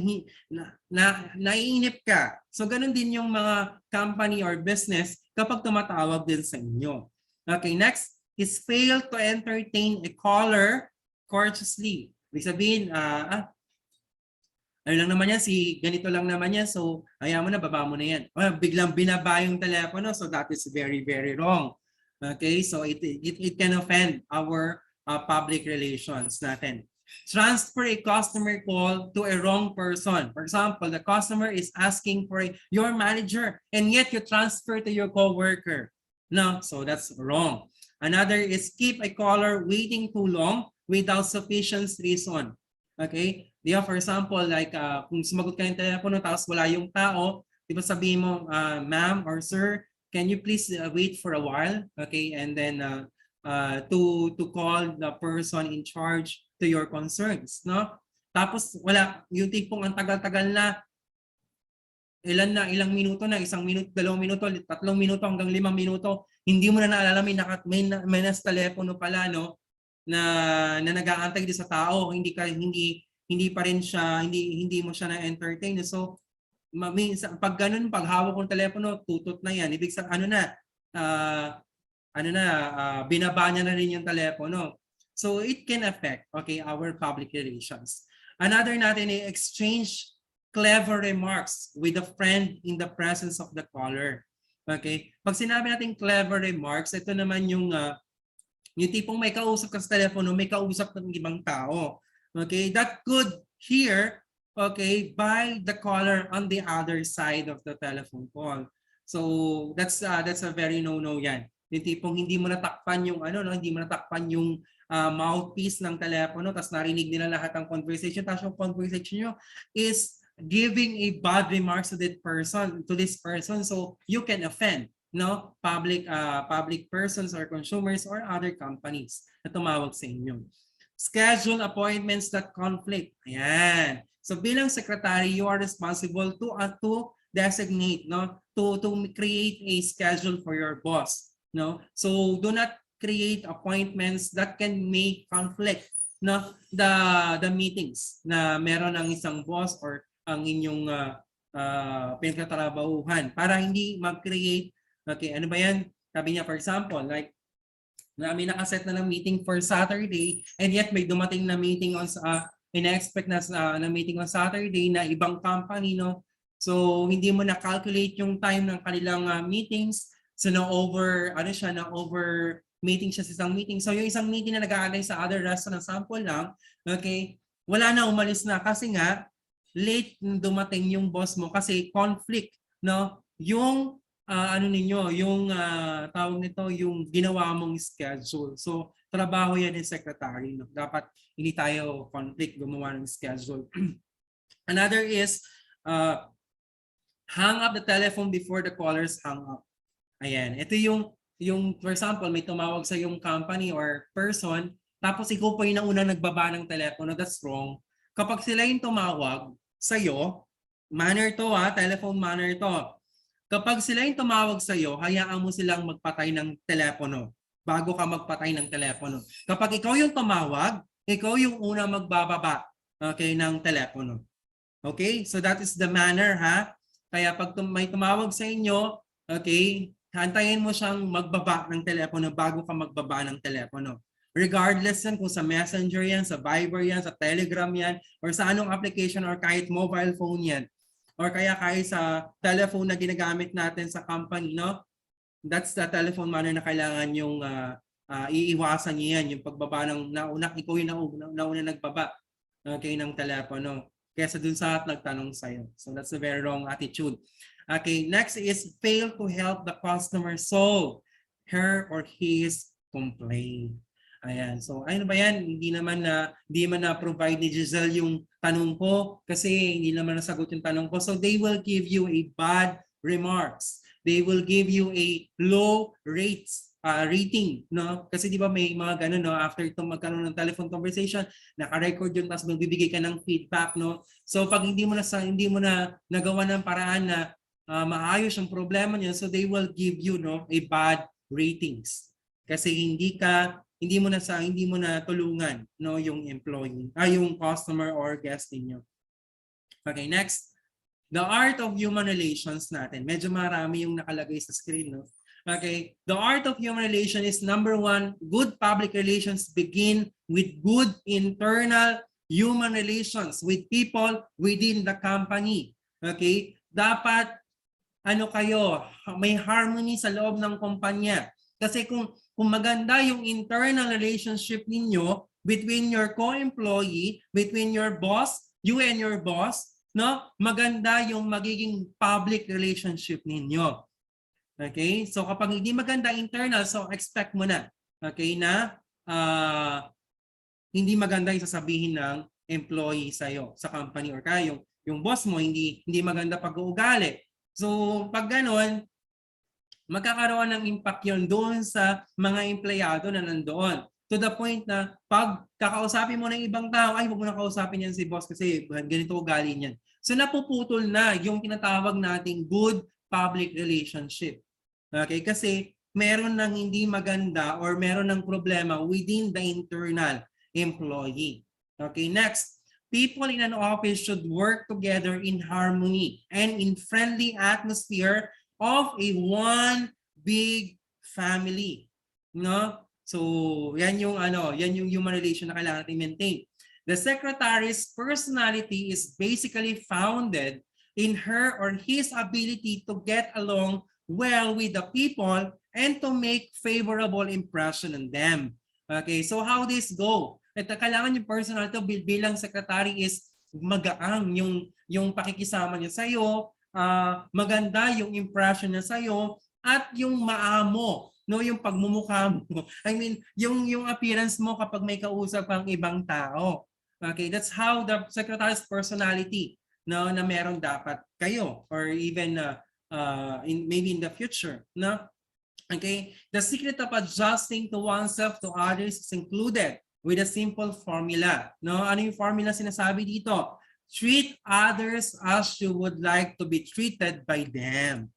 naiinip ka. So ganun din yung mga company or business kapag tumatawag din sa inyo. Okay, next is fail to entertain a caller courteously. Ibig sabihin, ano lang naman yan, ganito lang naman yan, so ayaw mo na, baba mo na yan. Biglang binaba yung telepono, so that is very, very wrong. Okay, so it can offend our public relations natin. Transfer a customer call to a wrong person. For example, the customer is asking for your manager and yet you transfer to your coworker. No, so that's wrong. Another is keep a caller waiting too long without sufficient reason. Okay? For example, like kung sumagot ka ng telepono tapos wala yung tao, di ba sabihin mo, ma'am or sir, can you please wait for a while? Okay? And then to call the person in charge to your concerns, no? Tapos wala, yung tipong ang tagal-tagal na, ilang minuto na, 1 minuto, 2 minuto, 3 minuto hanggang 5 minuto, hindi mo na naalala may nas telepono pala, no, na nag-aantay din sa tao, hindi pa rin siya, hindi mo siya na-entertain. So pag ganun, pag hawak ng telepono, tutot na yan. Ibig sabihin binaba niya na rin yung telepono. So it can affect, okay, our public relations. Another natin ay exchange clever remarks with a friend in the presence of the caller. Okay? Pag sinabi natin clever remarks, ito naman yung tipong may kausap ka sa telepono, may kausap ng ibang tao. Okay? That could hear, okay, by the caller on the other side of the telephone call. So that's a very no-no yan. Yung tipong hindi mo natakpan yung hindi mo natakpan yung mouthpiece ng telepono, tapos narinig nila lahat ng conversation, tapos yung conversation nyo is giving a bad remarks to this person, so you can offend, no, public persons or consumers or other companies na tumawag sa inyo. Schedule appointments that conflict. Ayan. So bilang secretary, you are responsible to designate, no, to create a schedule for your boss, no. So do not create appointments that can make conflict, no, the meetings na meron ng isang boss or ang inyong pinagtatrabahuhan, para hindi mag-create, okay, ano ba yan? Sabi niya, for example, like, may nakaset na ng meeting for Saturday and yet may dumating na meeting ina-expect na meeting on Saturday na ibang company, no? So, hindi mo na-calculate yung time ng kanilang meetings, So na-over meeting siya sa isang meeting. So yung isang meeting na nag-aalay sa other restaurant, sample lang, okay, wala na, umalis na kasi nga late dumating yung boss mo kasi conflict, no? Yung tawag nito, yung ginawa mong schedule. So trabaho yan ng secretary, no? Dapat hindi tayo conflict gumawa ng schedule. Another is hang up the telephone before the callers hang up. Ayan, ito yung for example, may tumawag sa yung company or person, tapos ikaw pa yung nauna nagbaba ng telepono, that's wrong. Kapag sila yung tumawag sa'yo, manner to telephone manner to. Kapag sila yung tumawag sa'yo, hayaan mo silang magpatay ng telepono bago ka magpatay ng telepono. Kapag ikaw yung tumawag, ikaw yung una magbababa, okay, ng telepono. Okay? So that is the manner, ha? Kaya pag may tumawag sa inyo, okay, hantayin mo siyang magbaba ng telepono bago ka magbaba ng telepono. Regardless yan kung sa Messenger yan, sa Viber yan, sa Telegram yan, or sa anong application or kahit mobile phone yan. Or kaya kahit sa telephone na ginagamit natin sa company, no? That's the telephone manner na kailangan yung iiwasan niyo yan. Yung pagbaba ng ikaw yung nauna nagbaba, okay, ng telepono. Kesa dun sa nagtanong sa'yo. So that's a very wrong attitude. Okay, next is fail to help the customer solve her or his complaint. Ayan, so ano ba yan? Hindi man na provide ni Giselle yung tanong ko kasi hindi naman nasagot yung tanong ko. So they will give you a bad remarks. They will give you a low rating, no? Kasi di ba may mga ganun, no? After itong magkaroon ng telephone conversation, naka-record yun, tapos magbibigay ka ng feedback, no? So pag hindi mo na nagawa ng paraan na maayos yung problema niya, so they will give you, no, a bad ratings. Kasi hindi mo na tulungan, no, yung employee, yung customer or guest niyo. Okay, next. The art of human relations natin. Medyo marami yung nakalagay sa screen, no? Okay, the art of human relation is number 1, good public relations begin with good internal human relations with people within the company. Okay, dapat may harmony sa loob ng kumpanya. Kasi kung maganda yung internal relationship ninyo between your co-employee, between your boss, you and your boss, no? Maganda yung magiging public relationship ninyo. Okay? So kapag hindi maganda internal, so expect mo na, okay, na hindi maganda yung sasabihin ng employee sa'yo, sa company, or kaya yung boss mo hindi maganda pag-uugali. So pag gano'n, magkakaroon ng impact yun doon sa mga empleyado na nandoon. To the point na pag kakausapin mo ng ibang tao, ay huwag mo na kausapin yan si boss kasi ganito ugali niyan. So napuputol na yung tinatawag nating good public relationship. Okay? Kasi meron ng hindi maganda or meron ng problema within the internal employee. Okay, next. People in an office should work together in harmony and in friendly atmosphere of a one big family. No? So, yan yung human relation na kailangan natin maintain. The secretary's personality is basically founded in her or his ability to get along well with the people and to make favorable impression on them. Okay, so how this go? At kailangan yung personality bilang secretary is magaang yung pakikisama niya sa'yo, maganda yung impression niya sa'yo, at yung maamo, no, yung pagmumukha mo. I mean, yung appearance mo kapag may kausap ang ibang tao. Okay, that's how the secretary's personality, no, na meron dapat kayo or even maybe in the future, no? Okay, the secret of adjusting to oneself to others is included with a simple formula. No, ano yung formula sinasabi dito? Treat others as you would like to be treated by them.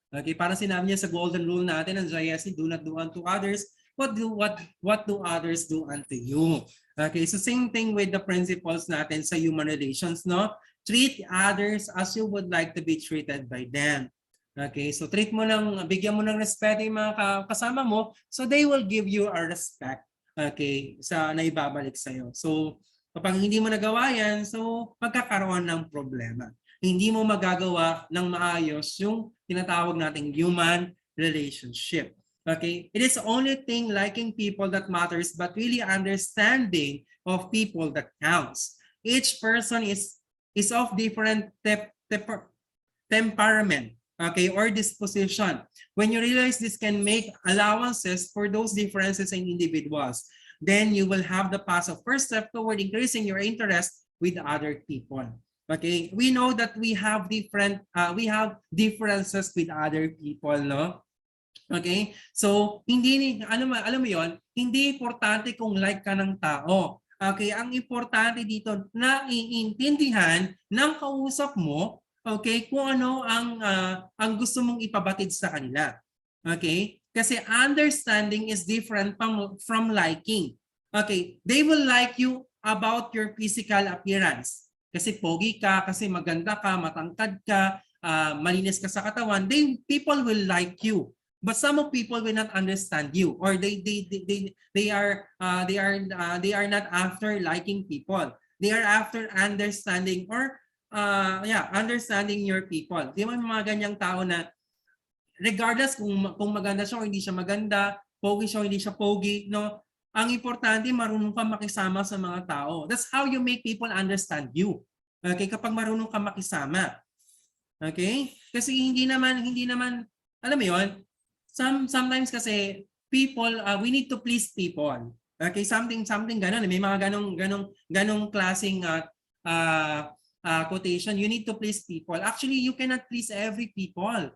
Okay, parang sinabi niya sa golden rule natin ng JSC, do not do unto others what do others do unto you. Okay, so same thing with the principles natin sa human relations, no? Treat others as you would like to be treated by them. Okay, so bigyan mo ng respeto yung mga kasama mo, so they will give you a respect. Okay, sa naibabalik sa'yo. So, kapag hindi mo nagawa yan, so magkakaroon ng problema. Hindi mo magagawa ng maayos yung tinatawag nating human relationship. Okay? It is only thing liking people that matters, but really understanding of people that counts. Each person is of different temperament, okay, or disposition. When you realize this can make allowances for those differences in individuals, then you will have the positive first step toward increasing your interest with other people. Okay, we know that we have differences with other people, no? Okay? So, alam mo 'yon, hindi importante kung like ka ng tao. Okay, ang importante dito naiintindihan ng kausap mo, okay, kung ano ang gusto mong ipabatid sa kanila. Okay? Kasi understanding is different from liking. Okay, they will like you about your physical appearance. Kasi pogi ka, kasi maganda ka, matangkad ka, malinis ka sa katawan, people will like you. But some of people will not understand you, or they are not after liking people. They are after understanding or understanding your people. Di ba mga ganyang tao na regardless kung maganda siya o hindi siya maganda, pogi siya o hindi siya pogi, no? Ang importante marunong ka makisama sa mga tao. That's how you make people understand you. Okay, kapag marunong ka makisama. Okay? Kasi hindi naman alam mo 'yon, sometimes kasi people, we need to please people. Okay, something ganun. May mga ganong klaseng quotation. You need to please people. Actually, you cannot please every people.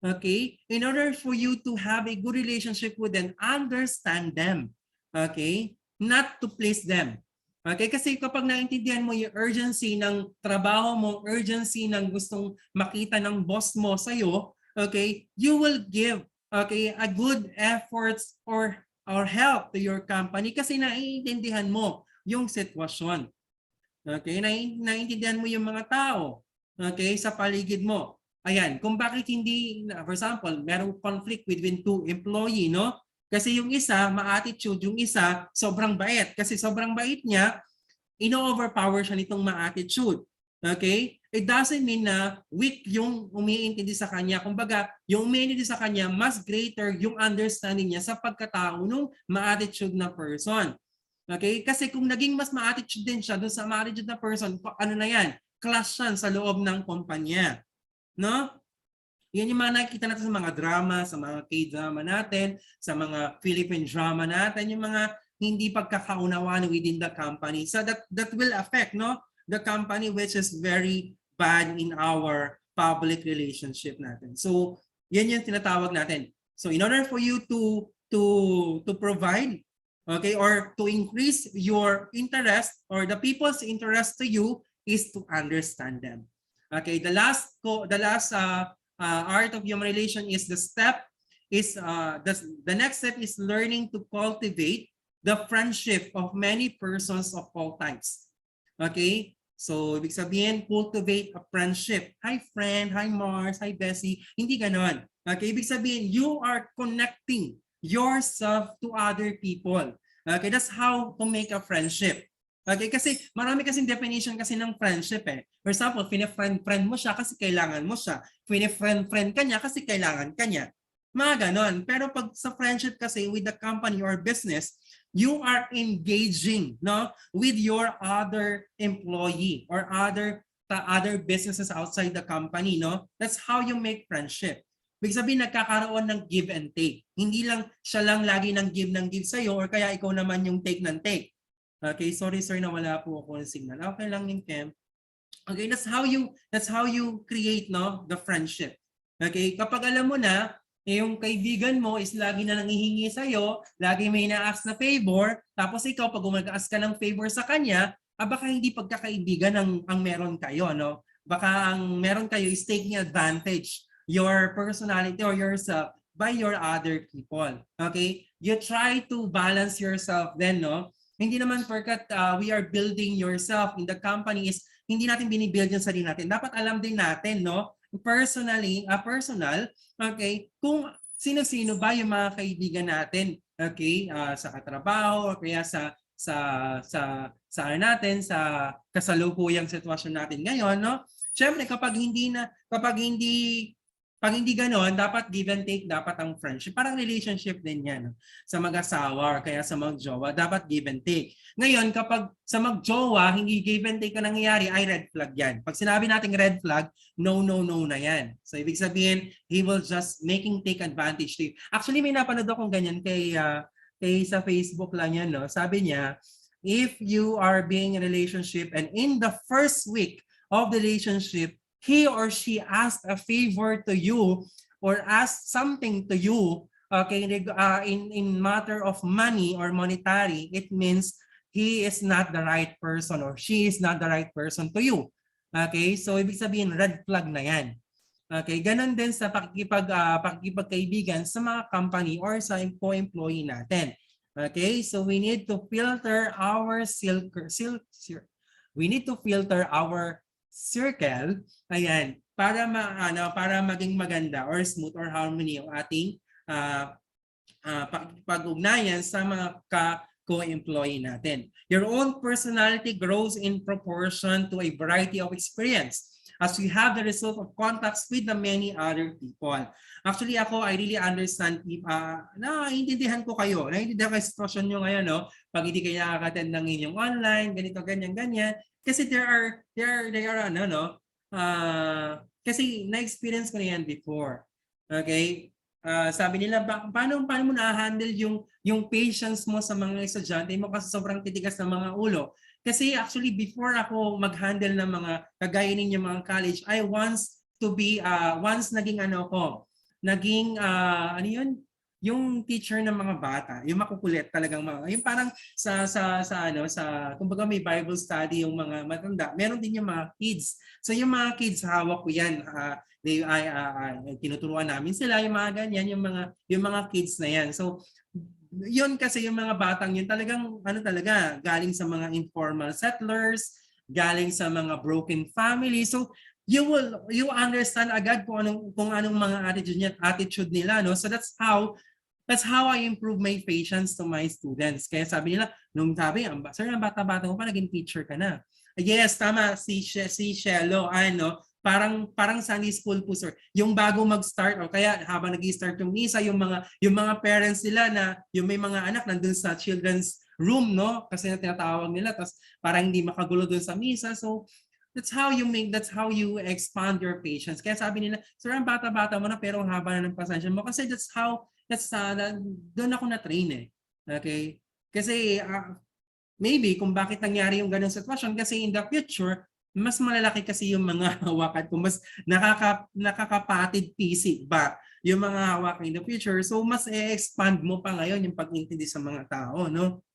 Okay? In order for you to have a good relationship with them, understand them. Okay? Not to please them. Okay? Kasi kapag naintindihan mo yung urgency ng trabaho mo, urgency ng gustong makita ng boss mo sa'yo, okay, you will give a good efforts or help to your company kasi naiintindihan mo yung sitwasyon. Okay? Naiintindihan mo yung mga tao, okay, sa paligid mo. Ayan, kung bakit hindi, for example, merong conflict between two employee, no? Kasi yung isa, ma-attitude, yung isa, sobrang bait. Kasi sobrang bait niya, ino-overpower siya nitong ma-attitude. Okay? It doesn't mean na weak yung umiintindi sa kanya. Kumbaga, yung umiintindi sa kanya, mas greater yung understanding niya sa pagkatao nung ma-attitude na person. Okay? Kasi kung naging mas ma-attitude din siya doon sa ma-attitude na person, ano na yan? Clash yan sa loob ng kumpanya. No? Yan yung mga nakikita natin sa mga drama, sa mga K-drama natin, sa mga Philippine drama natin, yung mga hindi pagkakaunawaan within the company. So that will affect, no, the company, which is very bad in our public relationship natin. So yan yung tinatawag natin. So in order for you to provide, okay, or to increase your interest or the people's interest to you is to understand them. Okay, the last art of human relation is the next step is learning to cultivate the friendship of many persons of all types. Okay? So, ibig sabihin, cultivate a friendship. Hi friend, hi Mars, hi Bessie. Hindi ganon. Okay? Ibig sabihin, you are connecting yourself to other people. Okay? That's how to make a friendship. Okay? Kasi marami kasing definition kasi ng friendship eh. For example, friend mo siya kasi kailangan mo siya. Friend ka niya kasi kailangan ka niya. Mga ganon. Pero pag sa friendship kasi with the company or business, you are engaging, no, with your other employee or other businesses outside the company, no? That's how you make friendship. Ibig sabihin, nagkakaroon ng give and take. Hindi lang siya lang lagi ng give sa'yo or kaya ikaw naman yung take ng take. Okay, sorry sir, nawala po ako ng signal. Okay lang yung Kem. Okay, that's how you create, no, the friendship. Okay, kapag alam mo na yung kaibigan mo is lagi na nanghihingi sa'yo, lagi may ina-ask na favor, tapos ikaw pag umag-ask ka ng favor sa kanya, baka hindi pagkakaibigan ang meron kayo, no? Baka ang meron kayo is taking advantage your personality or yourself by your other people. Okay? You try to balance yourself then, no? Hindi naman porkat we are building yourself in the company is hindi natin binibuild yung sarili natin. Dapat alam din natin, no? Personal, okay, kung sino-sino ba yung mga kaibigan natin, okay, sa katrabaho o kaya sa natin, sa kasalukuyang sitwasyon natin ngayon, no? Syempre kapag hindi Pag hindi gano'n, dapat give and take, dapat ang friendship. Parang relationship din yan. Sa mag-asawa or kaya sa mag-jowa, dapat give and take. Ngayon, kapag sa mag-jowa, hindi give and take ka nangyayari, ay red flag yan. Pag sinabi nating red flag, no, no, no na yan. So, ibig sabihin, he will just making take advantage to you. Actually, may napanood akong ganyan kay sa Facebook lang yan. No? Sabi niya, if you are being in a relationship and in the first week of the relationship, he or she asked a favor to you or asked something to you, okay, in matter of money or monetary, it means he is not the right person or she is not the right person to you. Okay, so ibig sabihin red flag na yan. Okay, ganun din sa pakikipagkaibigan sa mga company or sa employee natin. Okay, so we need to filter our circle, ayan, para maging maganda or smooth or harmony yung ating pag-ugnayan sa mga co-employee natin. Your own personality grows in proportion to a variety of experience as you have the result of contacts with the many other people. Actually ako, I really understand, naiintindihan ko kayo, naiintindihan ko yung sitwasyon nyo ngayon, no? Pag hindi kayo nakaka-attend ng inyong online, ganito, ganyan. Kasi there are kasi na-experience ko na yan before. Okay? Sabi nila, paano mo na-handle yung patience mo sa mga estudyante mo kasi sobrang titigas ng mga ulo. Kasi actually before ako mag-handle ng mga kagaya ninyo mga college, I once naging yung teacher ng mga bata, yung makukulit talagang mga, yung parang kumbaga may Bible study yung mga matanda, meron din yung mga kids. So yung mga kids, hawak ko yan. Tinuturuan namin sila yung mga ganyan, yung mga kids na yan. So yun kasi yung mga batang yun talagang galing sa mga informal settlers, galing sa mga broken family. So you understand agad kung anong mga attitude nila, no? So that's how I improve my patience to my students. Kaya sabi nila, sir, ang bata-bata mo pa, naging teacher ka na. Yes, tama, si Shelo, parang Sunday school po, sir. Yung bago mag-start, o kaya habang nag-i-start yung misa, yung mga parents nila na yung may mga anak nandun sa children's room, no? Kasi tinatawag nila, tapos parang hindi makagulo dun sa misa. So, that's how you expand your patience. Kaya sabi nila, sir, ang bata-bata mo na pero ang haba na ng pasensya mo. Kasi doon ako na-train eh. Okay? Kasi maybe kung bakit nangyari yung ganung sitwasyon, kasi in the future, mas malalaki kasi yung mga hawakan ko, mas nakakapatid PC ba yung mga hawakan in the future. So mas expand mo pa ngayon yung pag-intindi sa mga tao, no?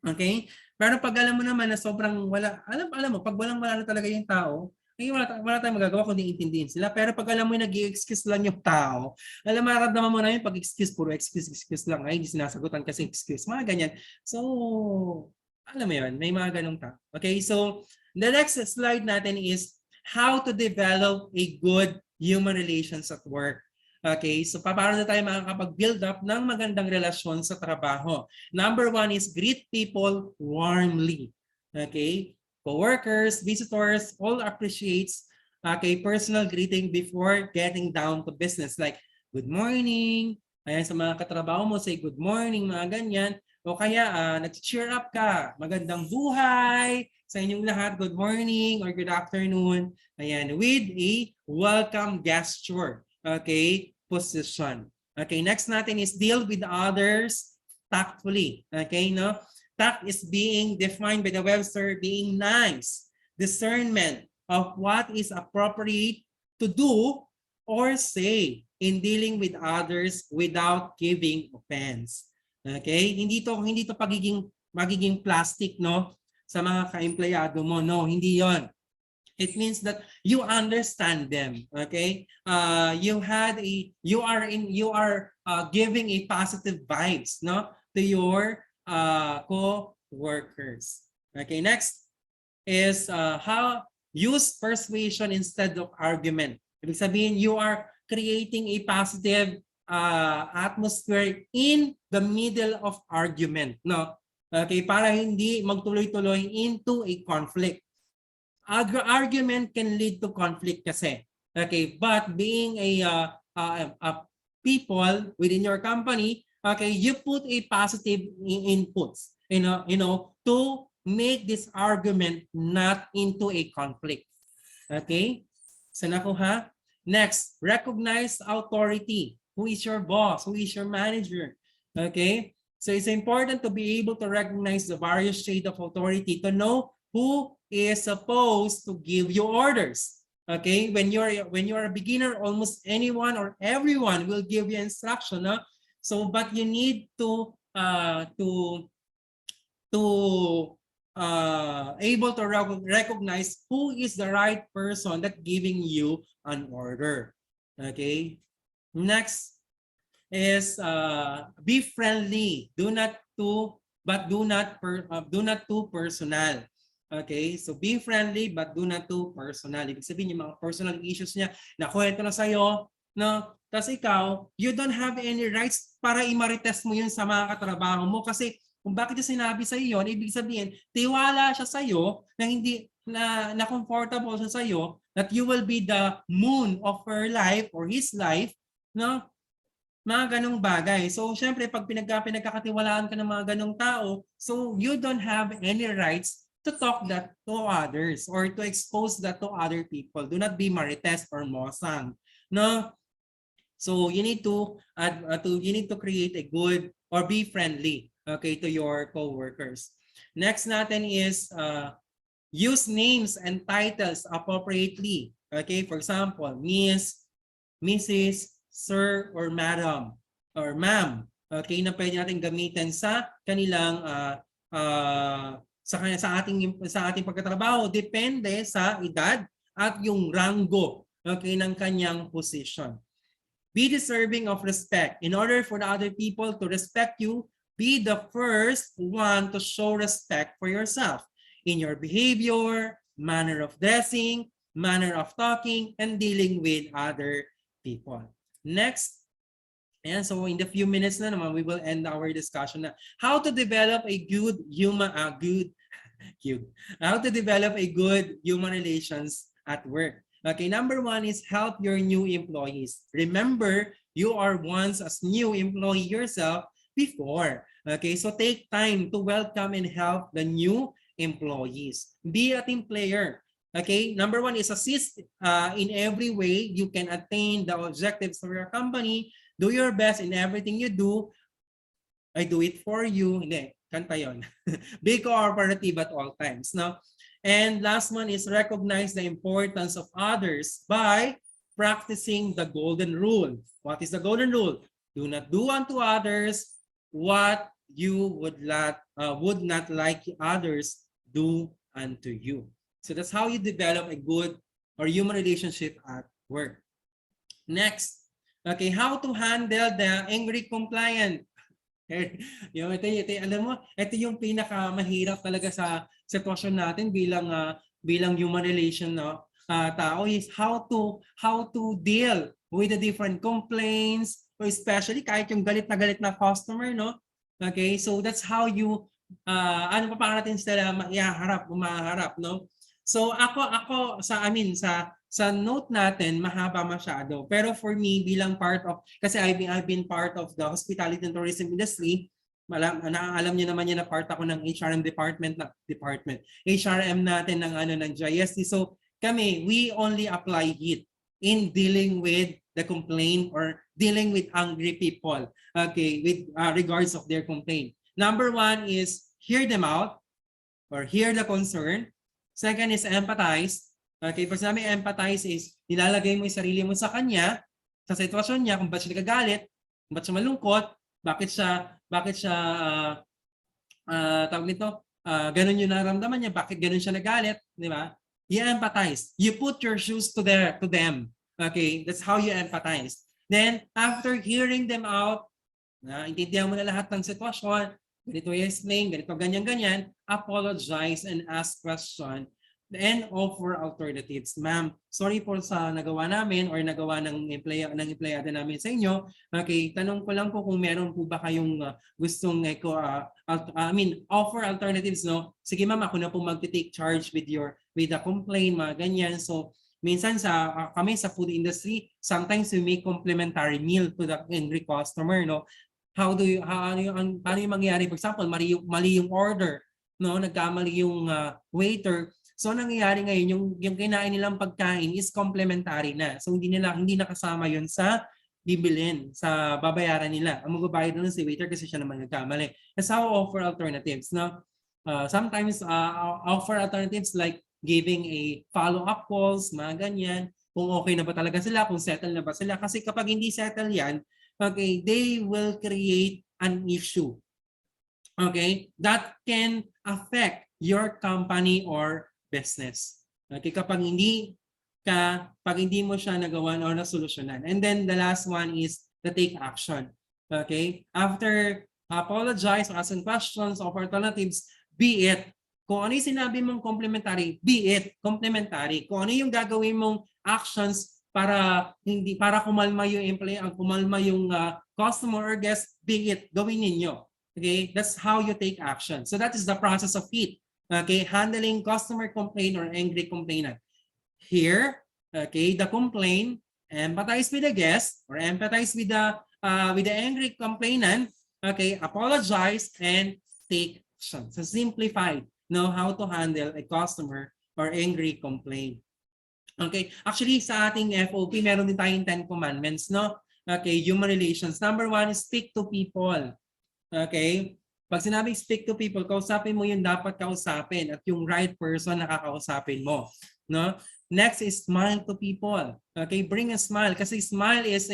Okay? Pero pag alam mo naman na sobrang alam mo, pag walang-wala na talaga yung tao, wala tayong magagawa kundi intindihin sila. Pero pag alam mo yung nag-i-excuse lang yung tao, alam mo, maramdaman mo na yung pag-excuse, puro excuse lang, ay hindi sinasagutan kasi excuse, mga ganyan. So, alam mo yun, may mga ganong tao. Okay, so the next slide natin is how to develop a good human relations at work. Okay, so paano na tayo makakapag-build up ng magandang relasyon sa trabaho? Number 1 is greet people warmly. Okay, co-workers, visitors, all appreciates personal greeting before getting down to business. Like, good morning. Ayan, sa mga katrabaho mo, say good morning, mga ganyan. O kaya, nag-cheer up ka. Magandang buhay sa inyong lahat. Good morning or good afternoon. Ayan, with a welcome gesture. Okay, position. Okay, next natin is deal with others tactfully. Okay, no? Tact is being defined by the Webster being nice, discernment of what is appropriate to do or say in dealing with others without giving offense. Okay? Hindi to magiging plastic, no? Sa mga ka-empleyado mo, no, hindi 'yon. It means that you understand them, okay? You are giving a positive vibes, no, to your co-workers. Okay, next is how use persuasion instead of argument. Ibig sabihin, you are creating a positive atmosphere in the middle of argument, no? Okay, para hindi magtuloy-tuloy into a conflict. Argument can lead to conflict kasi. Okay, but being a people within your company, okay, you put a positive inputs, to make this argument not into a conflict. Okay? So nakuha? Next, recognize authority. Who is your boss? Who is your manager? Okay? So it's important to be able to recognize the various shades of authority to know who is supposed to give you orders. Okay? When you're a beginner, almost anyone or everyone will give you instruction. Huh? So, but you need to able to recognize who is the right person that giving you an order. Okay. Next is be friendly. Do not too personal. Okay, so be friendly but do not too personal. Ibig sabihin yung mga personal issues niya, nakuwento na sa'yo, no? Tapos ikaw, you don't have any rights para i-marites mo yun sa mga katrabaho mo kasi kung bakit niya sinabi sa iyo, ibig sabihin, tiwala siya sa iyo na hindi na comfortable siya sa iyo that you will be the moon of her life or his life, no? Mga ganong bagay. So, syempre, pag pinagkakatiwalaan ka ng mga ganong tao, so you don't have any rights to talk that to others or to expose that to other people. Do not be marites or mosang, no? So you need to create a good or be friendly, okay, to your co-workers. Next natin is use names and titles appropriately. Okay, for example, Miss, Mrs, Sir, or Madam, or Ma'am. Okay, na pwede natin gamitin sa kanilang sa ating pagtatrabaho, depende sa edad at yung rango, okay, ng kanyang position. Be deserving of respect. In order for the other people to respect you, be the first one to show respect for yourself in your behavior, manner of dressing, manner of talking, and dealing with other people. Next, and so in the few minutes na naman, we will end our discussion na how to develop a good human relations at work. Okay, number one is help your new employees. Remember, you are once a new employee yourself before. Okay, so take time to welcome and help the new employees. Be a team player. Okay, number one is assist in every way you can attain the objectives of your company. Do your best in everything you do. I do it for you. Hindi, kanta yun. Be cooperative at all times. No? And last one is recognize the importance of others by practicing the golden rule. What is the golden rule? Do not do unto others what you would not like others do unto you. So that's how you develop a good or human relationship at work. Next, okay, how to handle the angry compliant. Alam mo, ito yung pinakamahirap talaga sa sitwasyon natin bilang human relation tao is how to deal with the different complaints, especially kahit yung galit na customer, no? Okay, so that's how you paano natin sila maharap, no? So ako sa note natin mahaba masyado, pero for me bilang part of, kasi I've been part of the hospitality and tourism industry, alam niyo naman yan na part ako ng HRM HRM natin ng GIST. So kami, we only apply it in dealing with the complaint or dealing with angry people, okay, with regards of their complaint. Number one is hear them out or hear the concern. Second is empathize. Okay, pag sinabi empathize is nilalagay mo yung sarili mo sa kanya, sa sitwasyon niya, kung ba't siya nagagalit, kung ba't siya malungkot, bakit siya tawag nito, ganun yung nararamdaman niya, bakit ganun siya nagalit, di ba? You empathize. You put your shoes to them. Okay, that's how you empathize. Then, after hearing them out, intindihan mo na lahat ng sitwasyon, ganito i-explain, ganito, ganyan, apologize and ask question and offer alternatives. Ma'am, sorry po sa nagawa namin or nagawa ng empleyado namin sa inyo. Okay, tanong ko lang po kung meron po ba kayong gustong offer alternatives, no? Sige ma'am, ako na po magti-take charge with the complaint, mga ganyan. So, Minsan kami sa food industry, sometimes we make complimentary meal to the every customer, no? Paano yung mangyayari? For example, mali yung order, no? Nagkamali yung waiter. So nangyayari ngayon yung kinain nilang pagkain is complimentary na. So hindi na kasama yun sa bibilin, sa babayaran nila. Ang magbabayad doon si waiter kasi siya naman nagkamali. That's how offer alternatives, no? Sometimes offer alternatives like giving a follow-up calls, mga ganyan, kung okay na ba talaga sila, kung settle na ba sila. Kasi kapag hindi settle yan, okay, they will create an issue. Okay, that can affect your company or business. Okay, pag hindi mo siya nagawan or nasolusyonan. And then the last one is the take action. Okay, after apologize, asking questions, offer alternatives, be it kung ano yung sinabi mong complimentary, be it complimentary. Kung ano yung gagawin mong actions para kumalma yung employee, kumalma yung customer or guest, be it, gawin ninyo. Okay? That's how you take action. So that is the process of it. Okay? Handling customer complaint or angry complainant. Here, okay, the complaint, empathize with the guest or empathize with the angry complainant, okay, apologize and take action. So simplified. Know how to handle a customer or angry complaint. Okay, actually sa ating FOP, meron din tayong 10 commandments, no? Okay, human relations. Number 1 is speak to people. Okay, pag sinabing speak to people, kausapin mo yung dapat kausapin at yung right person na kakausapin mo, no? Next is smile to people. Okay, bring a smile kasi smile is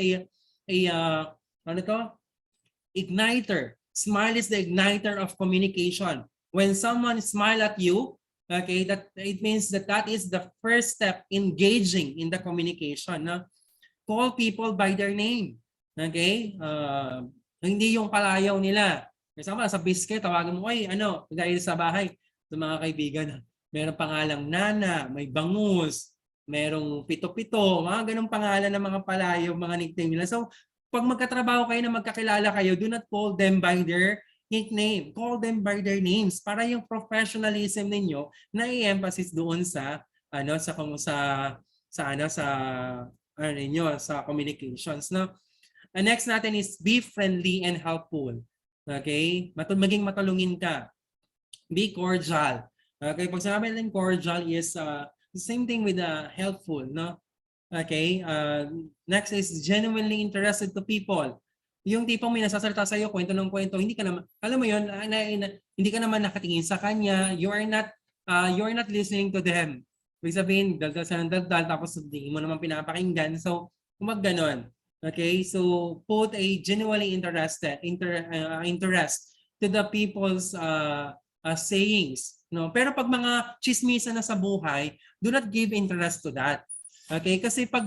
igniter. Smile is the igniter of communication. When someone smile at you, okay, that it means that is the first step engaging in the communication. No? Call people by their name. Okay? Hindi yung palayaw nila. Kasama sa biscuit, tawagan mo, ay, dahil sa bahay, sa mga kaibigan, merong pangalang Nana, may bangus, merong pito-pito, mga ganong pangalan ng mga palayaw, mga nickname nila. So, pag magkatrabaho kayo na magkakilala kayo, do not call them by their nickname. Call them by their names para yung professionalism ninyo na i-emphasis doon sa communications, no? And next natin is be friendly and helpful. Okay? Maging matulungin ka. Be cordial. Okay, pag sinabi natin cordial is the same thing with helpful, no? Okay? Next is genuinely interested to people. Yung tipong may nasasalita sa iyo, kwento ng kwento, hindi ka naman, alam mo yun, hindi ka naman nakatingin sa kanya, you are not listening to them. Ibig sabihin, daldal sa daldal, tapos hindi mo naman pinapakinggan. So, ganon. Okay, so put a genuinely interest to the people's sayings. No? Pero pag mga chismisa na sa buhay, do not give interest to that. Okay, kasi pag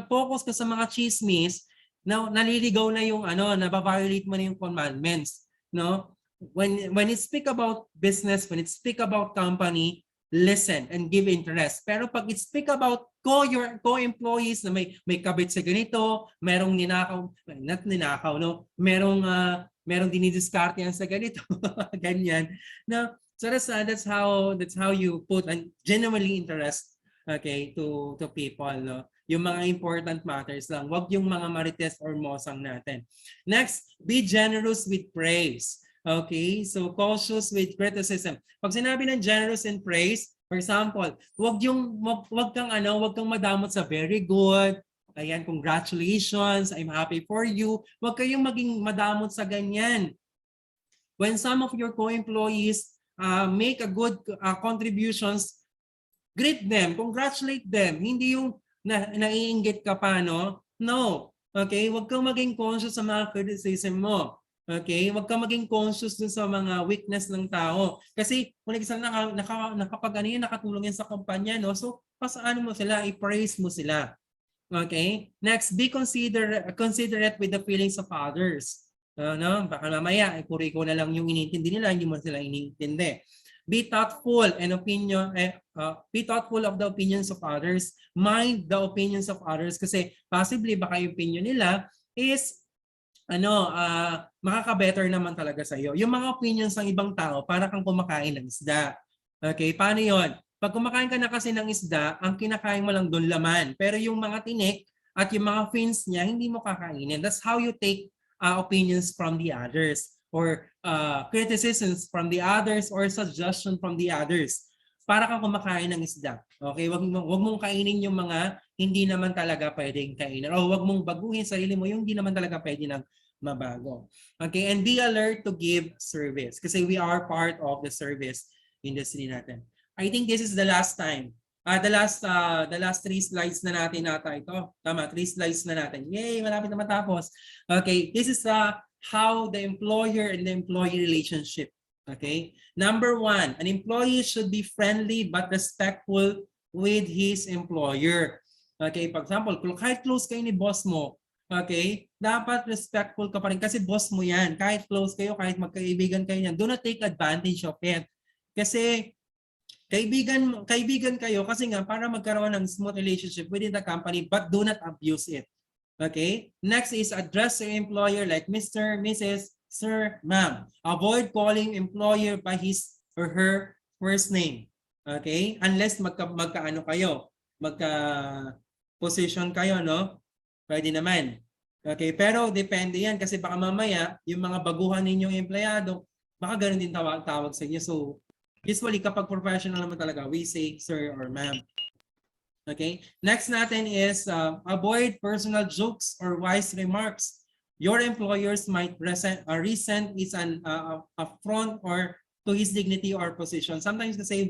focus ka sa mga chismis, naliligaw na yung nababiolate mo na yung commandments, no? When it speak about business, when it speak about company, listen and give interest. Pero pag it speak about your co-employees na may kabit sa ganito, merong ninakaw, no? Merong dinidiskarte yan sa ganito, ganyan. No? So that's how you put and genuinely interest, okay, to people, no? Yung mga important matters lang. Wag yung mga marites or mosang natin. Next, be generous with praise. Okay? So, cautious with criticism. Pag sinabi ng generous in praise, for example, wag kang madamot sa very good. Ayan, congratulations, I'm happy for you. Wag kayong maging madamot sa ganyan. When some of your co-employees make a good contributions, greet them, congratulate them. Hindi yung naiinggit ka pa, no? No. Okay? Huwag kang maging conscious sa mga criticism mo. Okay? Huwag kang maging conscious dun sa mga weakness ng tao. Kasi kung nakatulong yan sa kumpanya, no? So, pasaano mo sila? I-praise mo sila. Okay? Next, be considerate with the feelings of others. No? Baka mamaya, puro ikaw na lang yung inintindi nila, hindi mo sila inintindi. Be thoughtful be thoughtful of the opinions of others. Mind the opinions of others kasi possibly baka yung opinion nila is makaka-better naman talaga sa iyo. Yung mga opinions ng ibang tao para kang kumakain ng isda. Okay, paano 'yon? Pag kumakain ka na kasi ng isda, ang kinakain mo lang doon laman. Pero yung mga tinik at yung mga fins niya, hindi mo kakainin. That's how you take opinions from the others or criticisms from the others or suggestion from the others. Para kang kumakain ng isda. Okay? Wag mong kainin yung mga hindi naman talaga pwedeng kainin. O wag mong baguhin sarili mo yung hindi naman talaga pwede nang mabago. Okay? And be alert to give service. Kasi we are part of the service industry natin. I think this is the last time. The last 3 slides na natin nata ito. Tama, 3 slides na natin. Yay, malapit na matapos. Okay, this is how the employer and the employee relationship. Okay? Number 1, an employee should be friendly but respectful with his employer. Okay, for example, kahit close kayo ni boss mo, okay, dapat respectful ka pa rin kasi boss mo yan. Kahit close kayo, kahit magkaibigan kayo yan, do not take advantage of it. Kasi kaibigan kayo kasi nga para magkaroon ng smooth relationship within the company but do not abuse it. Okay? Next is address your employer like Mr., Mrs., Sir, Ma'am. Avoid calling employer by his or her first name. Okay? Unless magkaano kayo, magka-position kayo, no? Pwede naman. Okay? Pero depende yan kasi baka mamaya yung mga baguhan ninyong empleyado, baka ganun din tawag sa inyo. So, usually kapag professional naman talaga, we say sir or ma'am. Okay? Next natin is avoid personal jokes or wise remarks. Your employers might resent is an affront or to his dignity or position. Sometimes kasi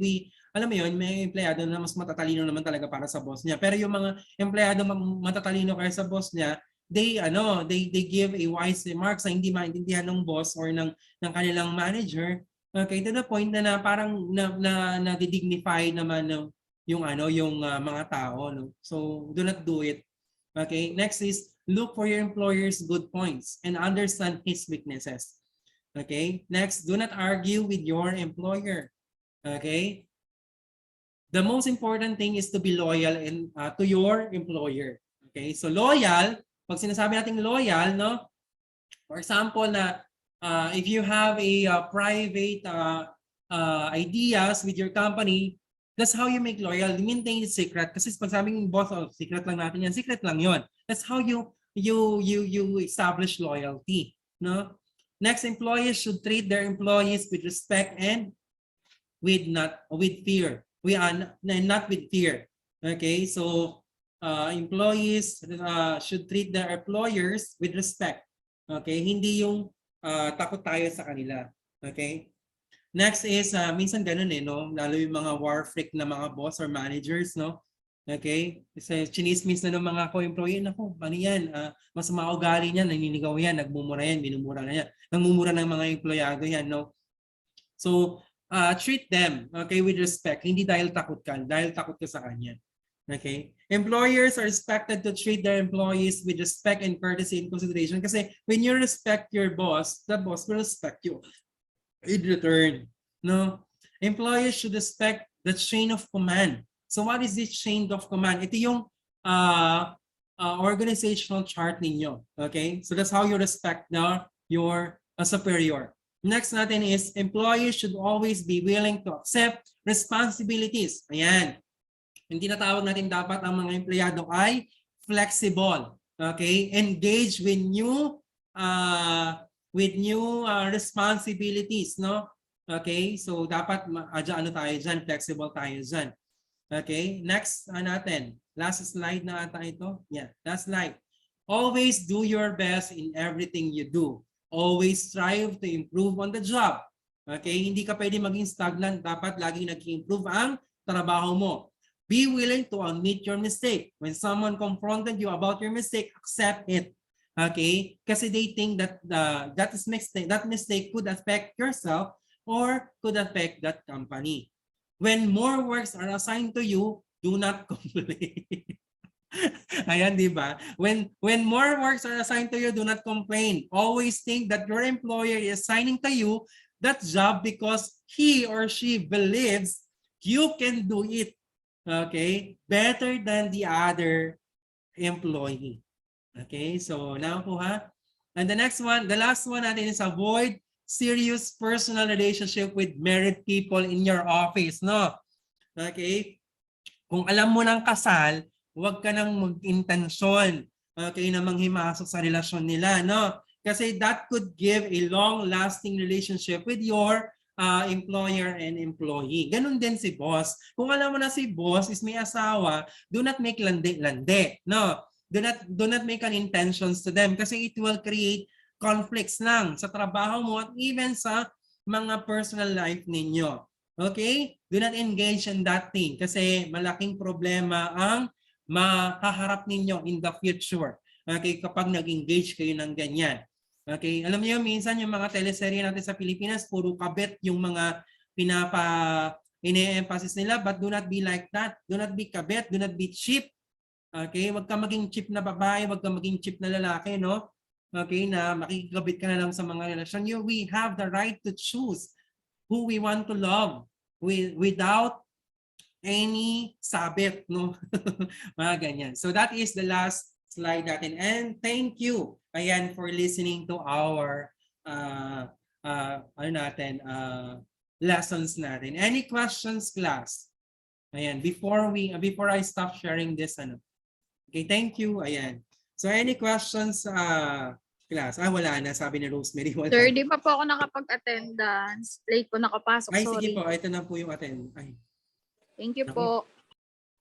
alam mo yun, may empleyado na mas matatalino naman talaga para sa boss niya. Pero yung mga empleyado matatalino kaya sa boss niya, they give a wise remarks na hindi maintindihan ng boss or ng kanilang manager. Okay, to the point na parang na-dignify naman yung mga tao, no? So do not do it. Okay, next is look for your employer's good points and understand his weaknesses. Okay, next, do not argue with your employer. Okay, the most important thing is to be loyal to your employer. Okay, so loyal, pag sinasabi natin loyal, no? For example na if you have a private ideas with your company, that's how you make loyal. Maintain it secret. Kasi pag sabing boss, secret lang natin yan. Secret lang yon. That's how you establish loyalty. No? Next, employees should treat their employees with respect and not with fear. Not with fear. Okay, so employees should treat their employers with respect. Okay, hindi yung takot tayo sa kanila. Okay? Next is, minsan ganun no? Lalo yung mga war freak na mga boss or managers, no? Okay? Kasi chinismis na ng mga co-employee, naku, ano yan? Mas maugali niyan, naninigaw yan, nagmumura yan, binumura na yan. Nangmumura ng mga empleyado yan, no? So, treat them, okay, with respect. Hindi dahil takot ka sa kanya. Okay? Employers are expected to treat their employees with respect and courtesy and consideration kasi when you respect your boss, the boss will respect you in return. No? Employees should respect the chain of command. So what is this chain of command? Ito yung organizational chart ninyo. Okay? So that's how you respect your superior. Next natin is employees should always be willing to accept responsibilities. Ayan. Yung tinatawag natin dapat ang mga empleyado ay flexible. Okay? Engage with new responsibilities, no? Okay? So dapat tayo dyan, flexible tayo dyan. Okay? Next natin. Last slide na ata ito. Yeah, last slide. Always do your best in everything you do. Always strive to improve on the job. Okay? Hindi ka pwede maging stagnant. Dapat laging nag-improve ang trabaho mo. Be willing to admit your mistake. When someone confronted you about your mistake, accept it. Okay? Kasi they think that that mistake could affect yourself or could affect that company. When more works are assigned to you, do not complain. Ayan, di ba? When more works are assigned to you, do not complain. Always think that your employer is assigning to you that job because he or she believes you can do it. Okay? Better than the other employee. Okay? So, now po ha. And the last one natin is avoid serious personal relationship with married people in your office, no? Okay? Kung alam mo ng kasal, huwag ka nang mag-intensyon, okay, na manghimasok sa relasyon nila, no? Kasi that could give a long-lasting relationship with your employer and employee. Ganun din si boss. Kung alam mo na si boss is may asawa, do not make lande-lande, no? Do not make an intentions to them kasi it will create conflicts lang sa trabaho mo at even sa mga personal life ninyo. Okay? Do not engage in that thing kasi malaking problema ang makaharap ninyo in the future. Okay? Kapag nag-engage kayo ng ganyan. Okay? Alam niyo, minsan yung mga teleserye natin sa Pilipinas, puro kabit yung mga ine-emphasis nila, but do not be like that. Do not be kabit. Do not be cheap. Okay? Wag ka maging cheap na babae, wag ka maging cheap na lalaki, no? Okay, na makikabit ka na lang sa mga relasyon. We have the right to choose who we want to love without any sabit, no? Mga ganyan. So that is the last slide natin. And thank you, ayan, for listening to our lessons natin. Any questions, class? Ayan, before I stop sharing this, Okay, thank you. Ayan. So any questions, class? Wala na, sabi ni Rosemary. Wala. Sir, di pa po ako nakapag-attendance. Late po nakapasok, Ay, sorry. sige po. Ito na po yung attend. Ay, Thank you naku. po.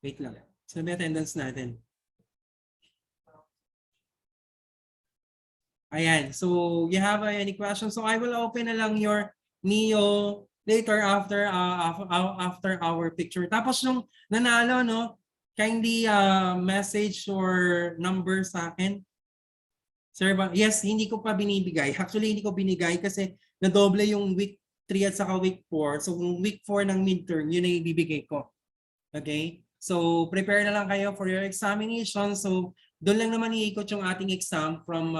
Wait lang. So may attendance natin. Ayan. So you have any questions? So I will open na lang your Neo later after our picture. Tapos yung nanalo, no? Kindly message or number sa akin. Sir, yes, hindi ko pa binibigay. Actually, hindi ko binigay kasi nadoble yung week 3 at saka week 4. So, kung week 4 ng midterm, yun ay ibibigay ko. Okay? So, prepare na lang kayo for your examination. So, doon lang naman iikot yung ating exam from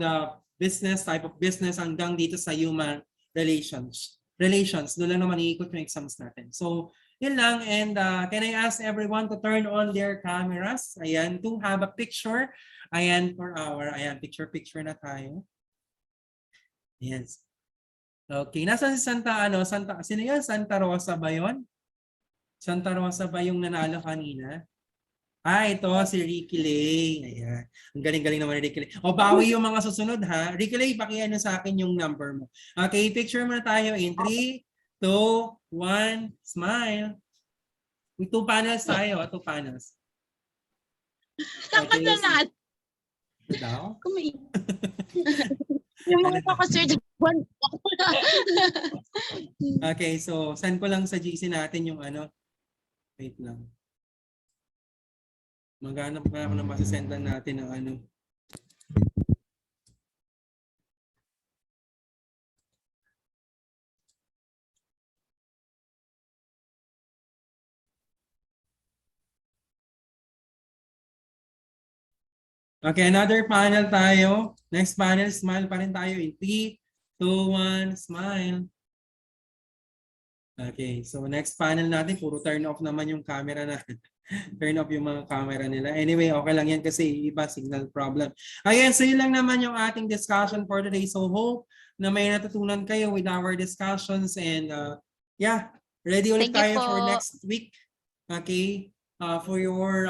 the business, type of business hanggang dito sa human relations. Doon lang naman iikot yung exams natin. So, yun lang. And can I ask everyone to turn on their cameras? Ayan, to have a picture. Ayan, picture na tayo. Yes. Okay, nasa si sino yun? Santa Rosa ba yun? Santa Rosa ba yung nanalo kanina? Ito, si Ricky Lay. Ayan. Ang galing-galing naman ni Ricky Lay. O, bawi yung mga susunod, ha? Ricky Lay, pakiano sa akin yung number mo. Okay, picture muna tayo in 3, 2, 1, smile. May 2 panels tayo, 2 panels. Okay, lahat. ito daw? Yung mga ko, sir, Okay, so send ko lang sa GC natin yung wait lang. Maghanap pa ako na masisendan natin ng Okay, another panel tayo. Next panel, smile pa rin tayo in 3, 2, 1, smile. Okay, so next panel natin, puro turn off naman yung camera natin. Turn off yung mga camera nila. Anyway, okay lang yan kasi iba signal problem. Ayan, so yun lang naman yung ating discussion for today. So hope na may natutunan kayo with our discussions and yeah, ready ulit Thank you tayo for po. next week. Okay? For your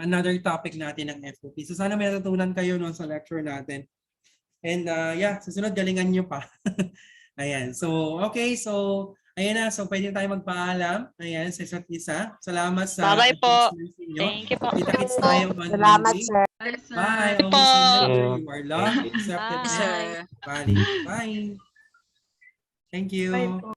another topic natin ng FOP. So sana may natutunan kayo no, sa lecture natin. And yeah, susunod galingan nyo pa. Ayan. So, okay. So, ayan na. So, pwede tayo magpaalam. Ayan, sa isa't isa. Salamat sa Bye-bye po. attendance ninyo. Thank you po. Kita-kits tayo on Salamat, Monday. sir. Bye. Thank you Always po. remember you are loved, Thank you. accepted, Bye. and valued. Bye. Thank you. Bye po.